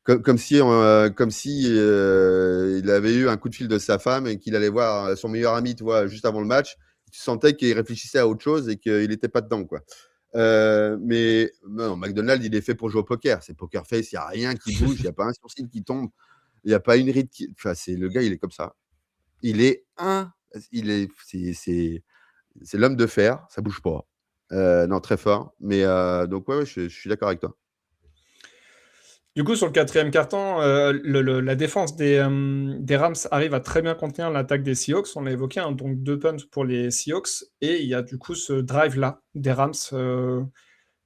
Comme si il avait eu un coup de fil de sa femme et qu'il allait voir son meilleur ami, tu vois, juste avant le match. Tu sentais qu'il réfléchissait à autre chose et qu'il n'était pas dedans, quoi. Mais non, McDonald's, il est fait pour jouer au poker. C'est poker face, il n'y a rien qui bouge, il n'y a pas un sourcil qui tombe, il n'y a pas une ride qui. Enfin, le gars, il est comme ça. C'est l'homme de fer, ça bouge pas. Non, très fort. Mais donc, ouais, je suis d'accord avec toi. Du coup, sur le quatrième quart-temps, la défense des Rams arrive à très bien contenir l'attaque des Seahawks. On l'a évoqué, hein, donc 2 punts pour les Seahawks. Et il y a du coup ce drive-là des Rams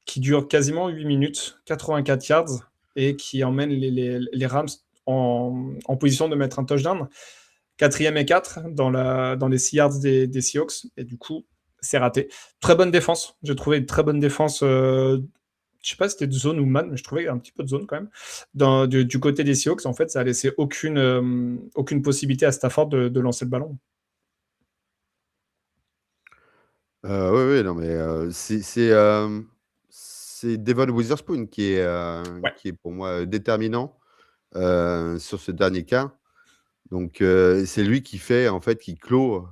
qui dure quasiment 8 minutes, 84 yards, et qui emmène les Rams en position de mettre un touchdown. 4e et 4 dans les 6 yards des Seahawks. Et du coup, c'est raté. Très bonne défense. J'ai trouvé une très bonne défense. Je sais pas si c'était de zone ou man, mais je trouvais un petit peu de zone quand même. Du côté des Seahawks, en fait, ça a laissé aucune possibilité à Stafford de lancer le ballon. Oui, non, mais c'est Devon Witherspoon qui est pour moi déterminant sur ce dernier cas. Donc, c'est lui qui fait, en fait, qui clôt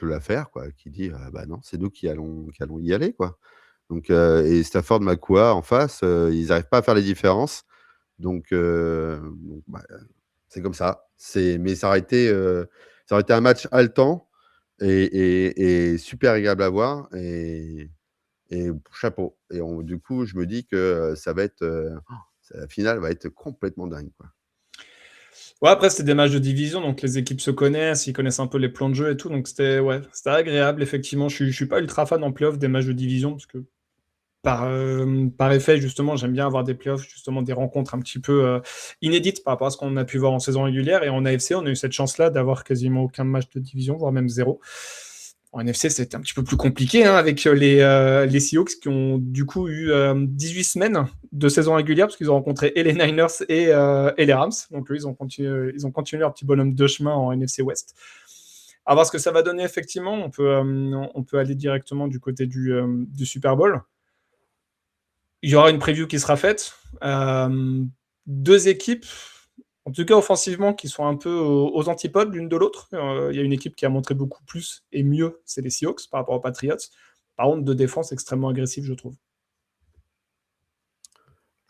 l'affaire, quoi, qui dit bah non, c'est nous qui allons y aller, quoi. Donc, et Stafford, Makua en face, ils n'arrivent pas à faire les différences. Donc, c'est comme ça. Mais ça aurait été un match haletant et super agréable à voir. Et chapeau. Et du coup, je me dis que ça va être. La finale va être complètement dingue, quoi. Ouais, après, c'était des matchs de division, donc les équipes se connaissent, ils connaissent un peu les plans de jeu et tout, donc c'était agréable, effectivement. Je suis pas ultra fan en playoff des matchs de division, parce que par effet, justement, j'aime bien avoir des playoffs, justement, des rencontres un petit peu inédites par rapport à ce qu'on a pu voir en saison régulière. Et en AFC, on a eu cette chance-là d'avoir quasiment aucun match de division, voire même 0. En NFC, c'était un petit peu plus compliqué, hein, avec les Seahawks qui ont du coup eu 18 semaines de saison régulière parce qu'ils ont rencontré et les Niners et les Rams. Donc eux, ils ont continué leur petit bonhomme de chemin en NFC West. À voir ce que ça va donner, effectivement. On peut aller directement du côté du Super Bowl. Il y aura une preview qui sera faite. 2 équipes, en tout cas offensivement, qui sont un peu aux antipodes l'une de l'autre. Il y a une équipe qui a montré beaucoup plus et mieux, c'est les Seahawks par rapport aux Patriots. Par contre, de défense extrêmement agressive, je trouve.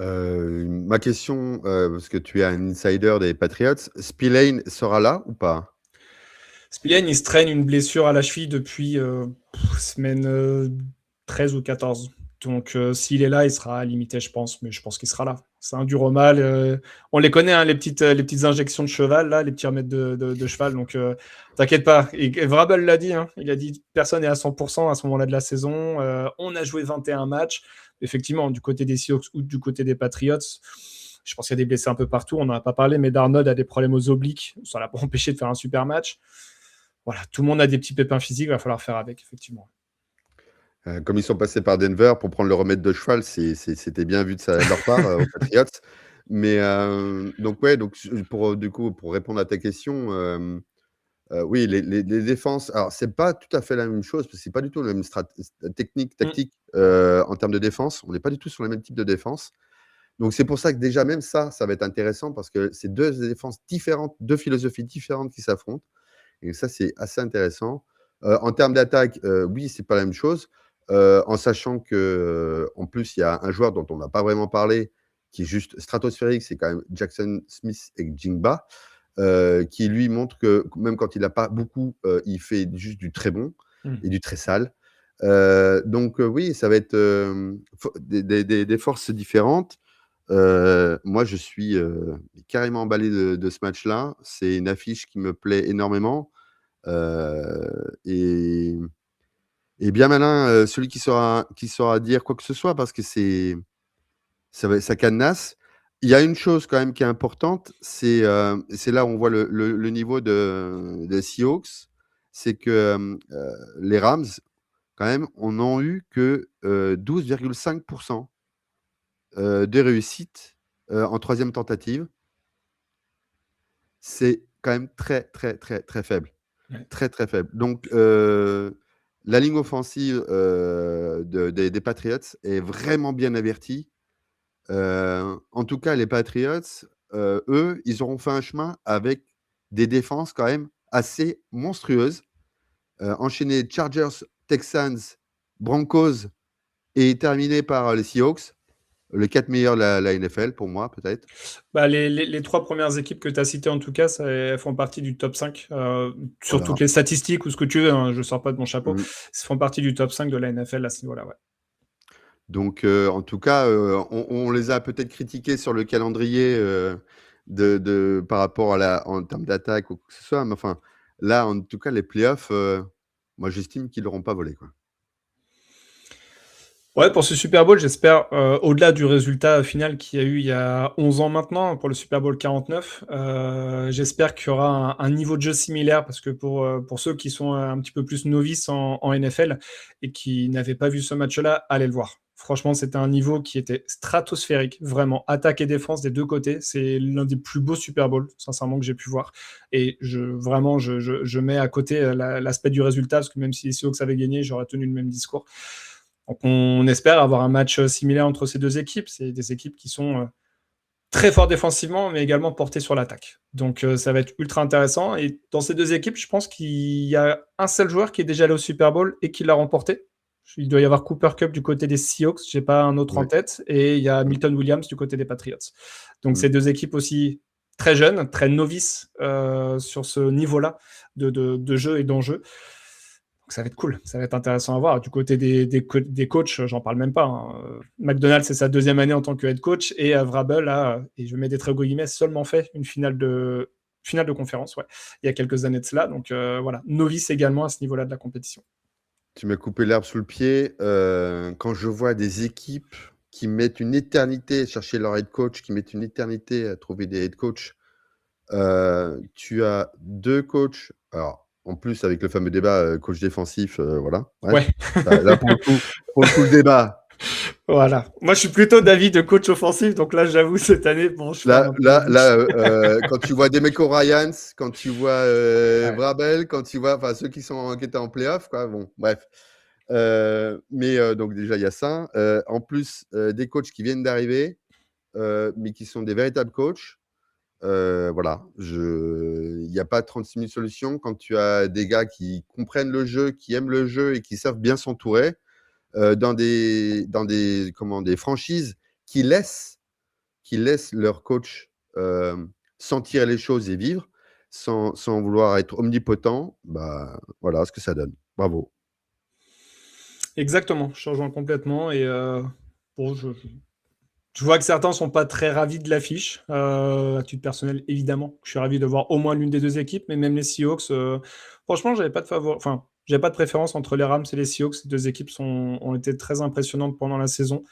Ma question, parce que tu es un insider des Patriots, Spillane sera là ou pas? Spillane, il se traîne une blessure à la cheville depuis semaine 13 ou 14. Donc, s'il est là, il sera limité, je pense. Mais je pense qu'il sera là. C'est un dur au mal. On les connaît, hein, les petites injections de cheval, là, les petits remèdes de cheval. Donc, t'inquiète pas. Et Vrabel l'a dit. Hein, il a dit personne n'est à 100% à ce moment-là de la saison. On a joué 21 matchs. Effectivement, du côté des Seahawks ou du côté des Patriots, je pense qu'il y a des blessés un peu partout. On n'en a pas parlé, mais Darnold a des problèmes aux obliques. Ça l'a pas empêché de faire un super match. Voilà, tout le monde a des petits pépins physiques. Il va falloir faire avec, effectivement. Comme ils sont passés par Denver pour prendre le remède de cheval, c'était bien vu de leur part aux Patriots. Mais donc ouais, donc du coup, pour répondre à ta question, oui, les défenses. Alors c'est pas tout à fait la même chose parce que c'est pas du tout la même technique, tactique en termes de défense. On n'est pas du tout sur le même type de défense. Donc c'est pour ça que déjà même ça va être intéressant parce que c'est deux défenses différentes, deux philosophies différentes qui s'affrontent. Et ça, c'est assez intéressant. En termes d'attaque, oui, c'est pas la même chose. En sachant que, en plus, il y a un joueur dont on n'a pas vraiment parlé, qui est juste stratosphérique, c'est quand même Jackson Smith et Jingba, qui lui montre que même quand il n'a pas beaucoup, il fait juste du très bon et du très sale. Donc oui, ça va être des forces différentes. Moi, je suis carrément emballé de ce match-là. C'est une affiche qui me plaît énormément. Et bien malin, celui qui saura dire quoi que ce soit parce que ça cadenasse. Il y a une chose quand même qui est importante, c'est là où on voit le niveau des Seahawks, c'est que les Rams, quand même, on n'ont eu que 12,5% de réussite en troisième tentative. C'est quand même très, très, très, très faible. Ouais. Très, très faible. Donc, la ligne offensive des Patriots est vraiment bien avertie. En tout cas, les Patriots, eux, ils auront fait un chemin avec des défenses quand même assez monstrueuses. Enchaîner Chargers, Texans, Broncos et terminer par les Seahawks. Les 4 meilleurs de la NFL, pour moi, peut-être. Bah, les 3 premières équipes que tu as citées, en tout cas, elles font partie du top 5. Sur Voilà. toutes les statistiques ou ce que tu veux, hein, je ne sors pas de mon chapeau. Mmh. Elles font partie du top 5 de la NFL à ce niveau-là. Ouais. Donc, en tout cas, on les a peut-être critiqués sur le calendrier par rapport en termes d'attaque ou quoi que ce soit. Mais enfin, là, en tout cas, les playoffs, moi, j'estime qu'ils ne l'auront pas volé, quoi. Ouais, pour ce Super Bowl, j'espère, au-delà du résultat final qu'il y a eu il y a 11 ans maintenant, pour le Super Bowl 49, j'espère qu'il y aura un niveau de jeu similaire parce que pour ceux qui sont un petit peu plus novices en NFL et qui n'avaient pas vu ce match-là, allez le voir. Franchement, c'était un niveau qui était stratosphérique, vraiment, attaque et défense des deux côtés. C'est l'un des plus beaux Super Bowls, sincèrement, que j'ai pu voir. Et je mets à côté l'aspect du résultat, parce que même si les Seahawks avaient gagné, j'aurais tenu le même discours. Donc on espère avoir un match similaire entre ces deux équipes. C'est des équipes qui sont très fortes défensivement, mais également portées sur l'attaque. Donc ça va être ultra intéressant. Et dans ces deux équipes, je pense qu'il y a un seul joueur qui est déjà allé au Super Bowl et qui l'a remporté. Il doit y avoir Cooper Kupp du côté des Seahawks, je n'ai pas un autre en tête, et il y a Milton Williams du côté des Patriots. Donc ces deux équipes aussi très jeunes, très novices sur ce niveau-là de jeu et d'enjeu. Donc ça va être cool, ça va être intéressant à voir. Du côté des coachs, j'en parle même pas. Hein. McDonald, c'est sa deuxième année en tant que head coach, et Vrabel a, et je mets des très gros guillemets, seulement fait une finale de conférence, il y a quelques années de cela. Donc voilà, novice également à ce niveau-là de la compétition. Tu m'as coupé l'herbe sous le pied. Quand je vois des équipes qui mettent une éternité à chercher leur head coach, qui mettent une éternité à trouver des head coachs, tu as deux coachs. Alors, en plus, avec le fameux débat coach défensif, voilà. Ouais. Là, pour le coup, le débat. Voilà. Moi, je suis plutôt d'avis de coach offensif, donc là, j'avoue, cette année, bon, je quand tu vois Demeco Ryans, quand tu vois Vrabel, quand tu vois ceux qui étaient en playoff, quoi, bon, bref. Donc déjà, il y a ça. En plus, des coachs qui viennent d'arriver, mais qui sont des véritables coachs. Voilà, il n'y a pas 36 000 solutions quand tu as des gars qui comprennent le jeu, qui aiment le jeu et qui savent bien s'entourer dans des franchises qui laissent leur coach sentir les choses et vivre sans vouloir être omnipotent. Bah, voilà ce que ça donne. Bravo. Exactement, je rejoins complètement. Et bon, je vois que certains ne sont pas très ravis de l'affiche. À titre personnel, évidemment, je suis ravi de voir au moins l'une des deux équipes, mais même les Seahawks, franchement, j'avais pas de préférence entre les Rams et les Seahawks. Ces deux équipes ont été très impressionnantes pendant la saison.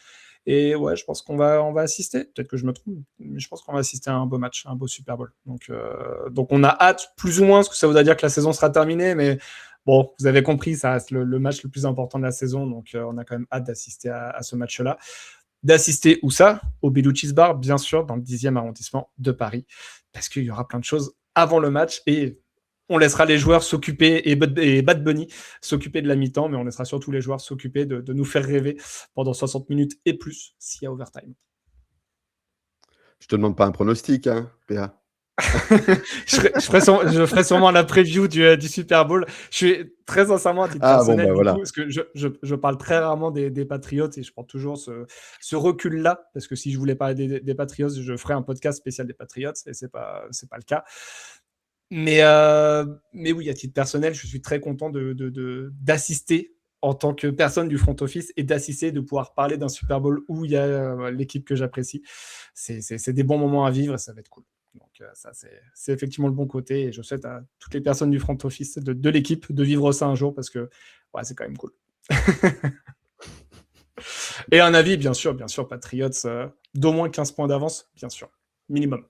Et ouais, je pense qu'on va assister. Peut-être que je me trompe, mais je pense qu'on va assister à un beau match, un beau Super Bowl. Donc on a hâte, plus ou moins, parce que ça voudrait dire que la saison sera terminée, mais bon, vous avez compris, ça reste le match le plus important de la saison, donc on a quand même hâte d'assister à ce match-là. D'assister où ça? Au Bellucci's Bar, bien sûr, dans le 10e arrondissement de Paris, parce qu'il y aura plein de choses avant le match et on laissera les joueurs s'occuper et Bad Bunny s'occuper de la mi-temps, mais on laissera surtout les joueurs s'occuper de nous faire rêver pendant 60 minutes et plus s'il y a overtime. Je te demande pas un pronostic, hein, PA. Je ferai sûrement la preview du Super Bowl. Je suis très sincèrement à titre personnel, voilà. parce que je parle très rarement des Patriots et je prends toujours ce recul-là, parce que si je voulais parler des Patriots, je ferais un podcast spécial des Patriots et c'est pas le cas. Mais oui, à titre personnel, je suis très content d'assister en tant que personne du front office et d'assister, de pouvoir parler d'un Super Bowl où il y a l'équipe que j'apprécie. C'est des bons moments à vivre et ça va être cool. Donc ça, c'est effectivement le bon côté et je souhaite à toutes les personnes du front office de l'équipe de vivre ça un jour parce que ouais, c'est quand même cool. Et un avis, bien sûr, Patriots, d'au moins 15 points d'avance, bien sûr, minimum.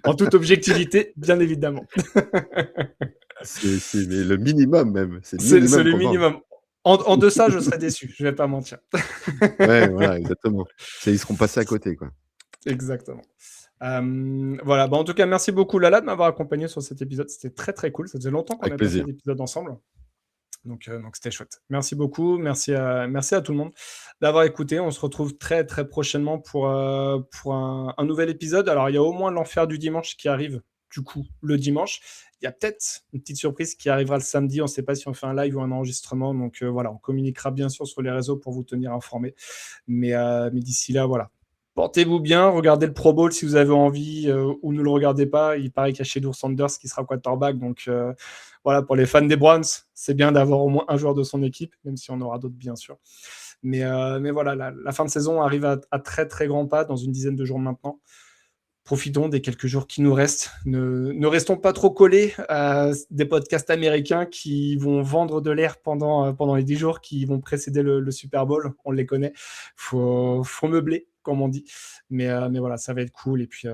En toute objectivité, bien évidemment. C'est mais le minimum même. C'est le minimum. En deçà, je serais déçu, je vais pas mentir. Ouais, voilà, exactement. Ils seront passés à côté, quoi. Exactement. Voilà, en tout cas, merci beaucoup Lala de m'avoir accompagné sur cet épisode. C'était très très cool. Ça faisait longtemps qu'on Avec avait passé plaisir. l'épisode ensemble. Donc c'était chouette. Merci beaucoup. Merci à tout le monde d'avoir écouté. On se retrouve très très prochainement pour un nouvel épisode. Alors, il y a au moins l'enfer du dimanche qui arrive, du coup, le dimanche. Il y a peut-être une petite surprise qui arrivera le samedi. On ne sait pas si on fait un live ou un enregistrement. Donc voilà, on communiquera bien sûr sur les réseaux pour vous tenir informés. Mais d'ici là, voilà. Portez-vous bien, regardez le Pro Bowl si vous avez envie ou ne le regardez pas. Il paraît qu'il y a Shedeur Sanders qui sera quarterback. Donc voilà, pour les fans des Browns, c'est bien d'avoir au moins un joueur de son équipe, même si on aura d'autres bien sûr. Mais voilà, la fin de saison arrive à très très grands pas dans une dizaine de jours maintenant. Profitons des quelques jours qui nous restent. Ne restons pas trop collés à des podcasts américains qui vont vendre de l'air pendant les 10 jours qui vont précéder le Super Bowl. On les connaît. Faut meubler, comme on dit. Mais voilà, ça va être cool. Et puis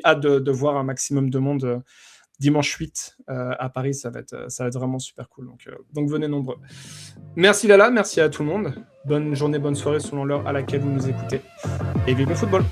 hâte de voir un maximum de monde dimanche 8 à Paris. Ça va être vraiment super cool. Donc venez nombreux. Merci Lala, merci à tout le monde. Bonne journée, bonne soirée selon l'heure à laquelle vous nous écoutez. Et vive le football!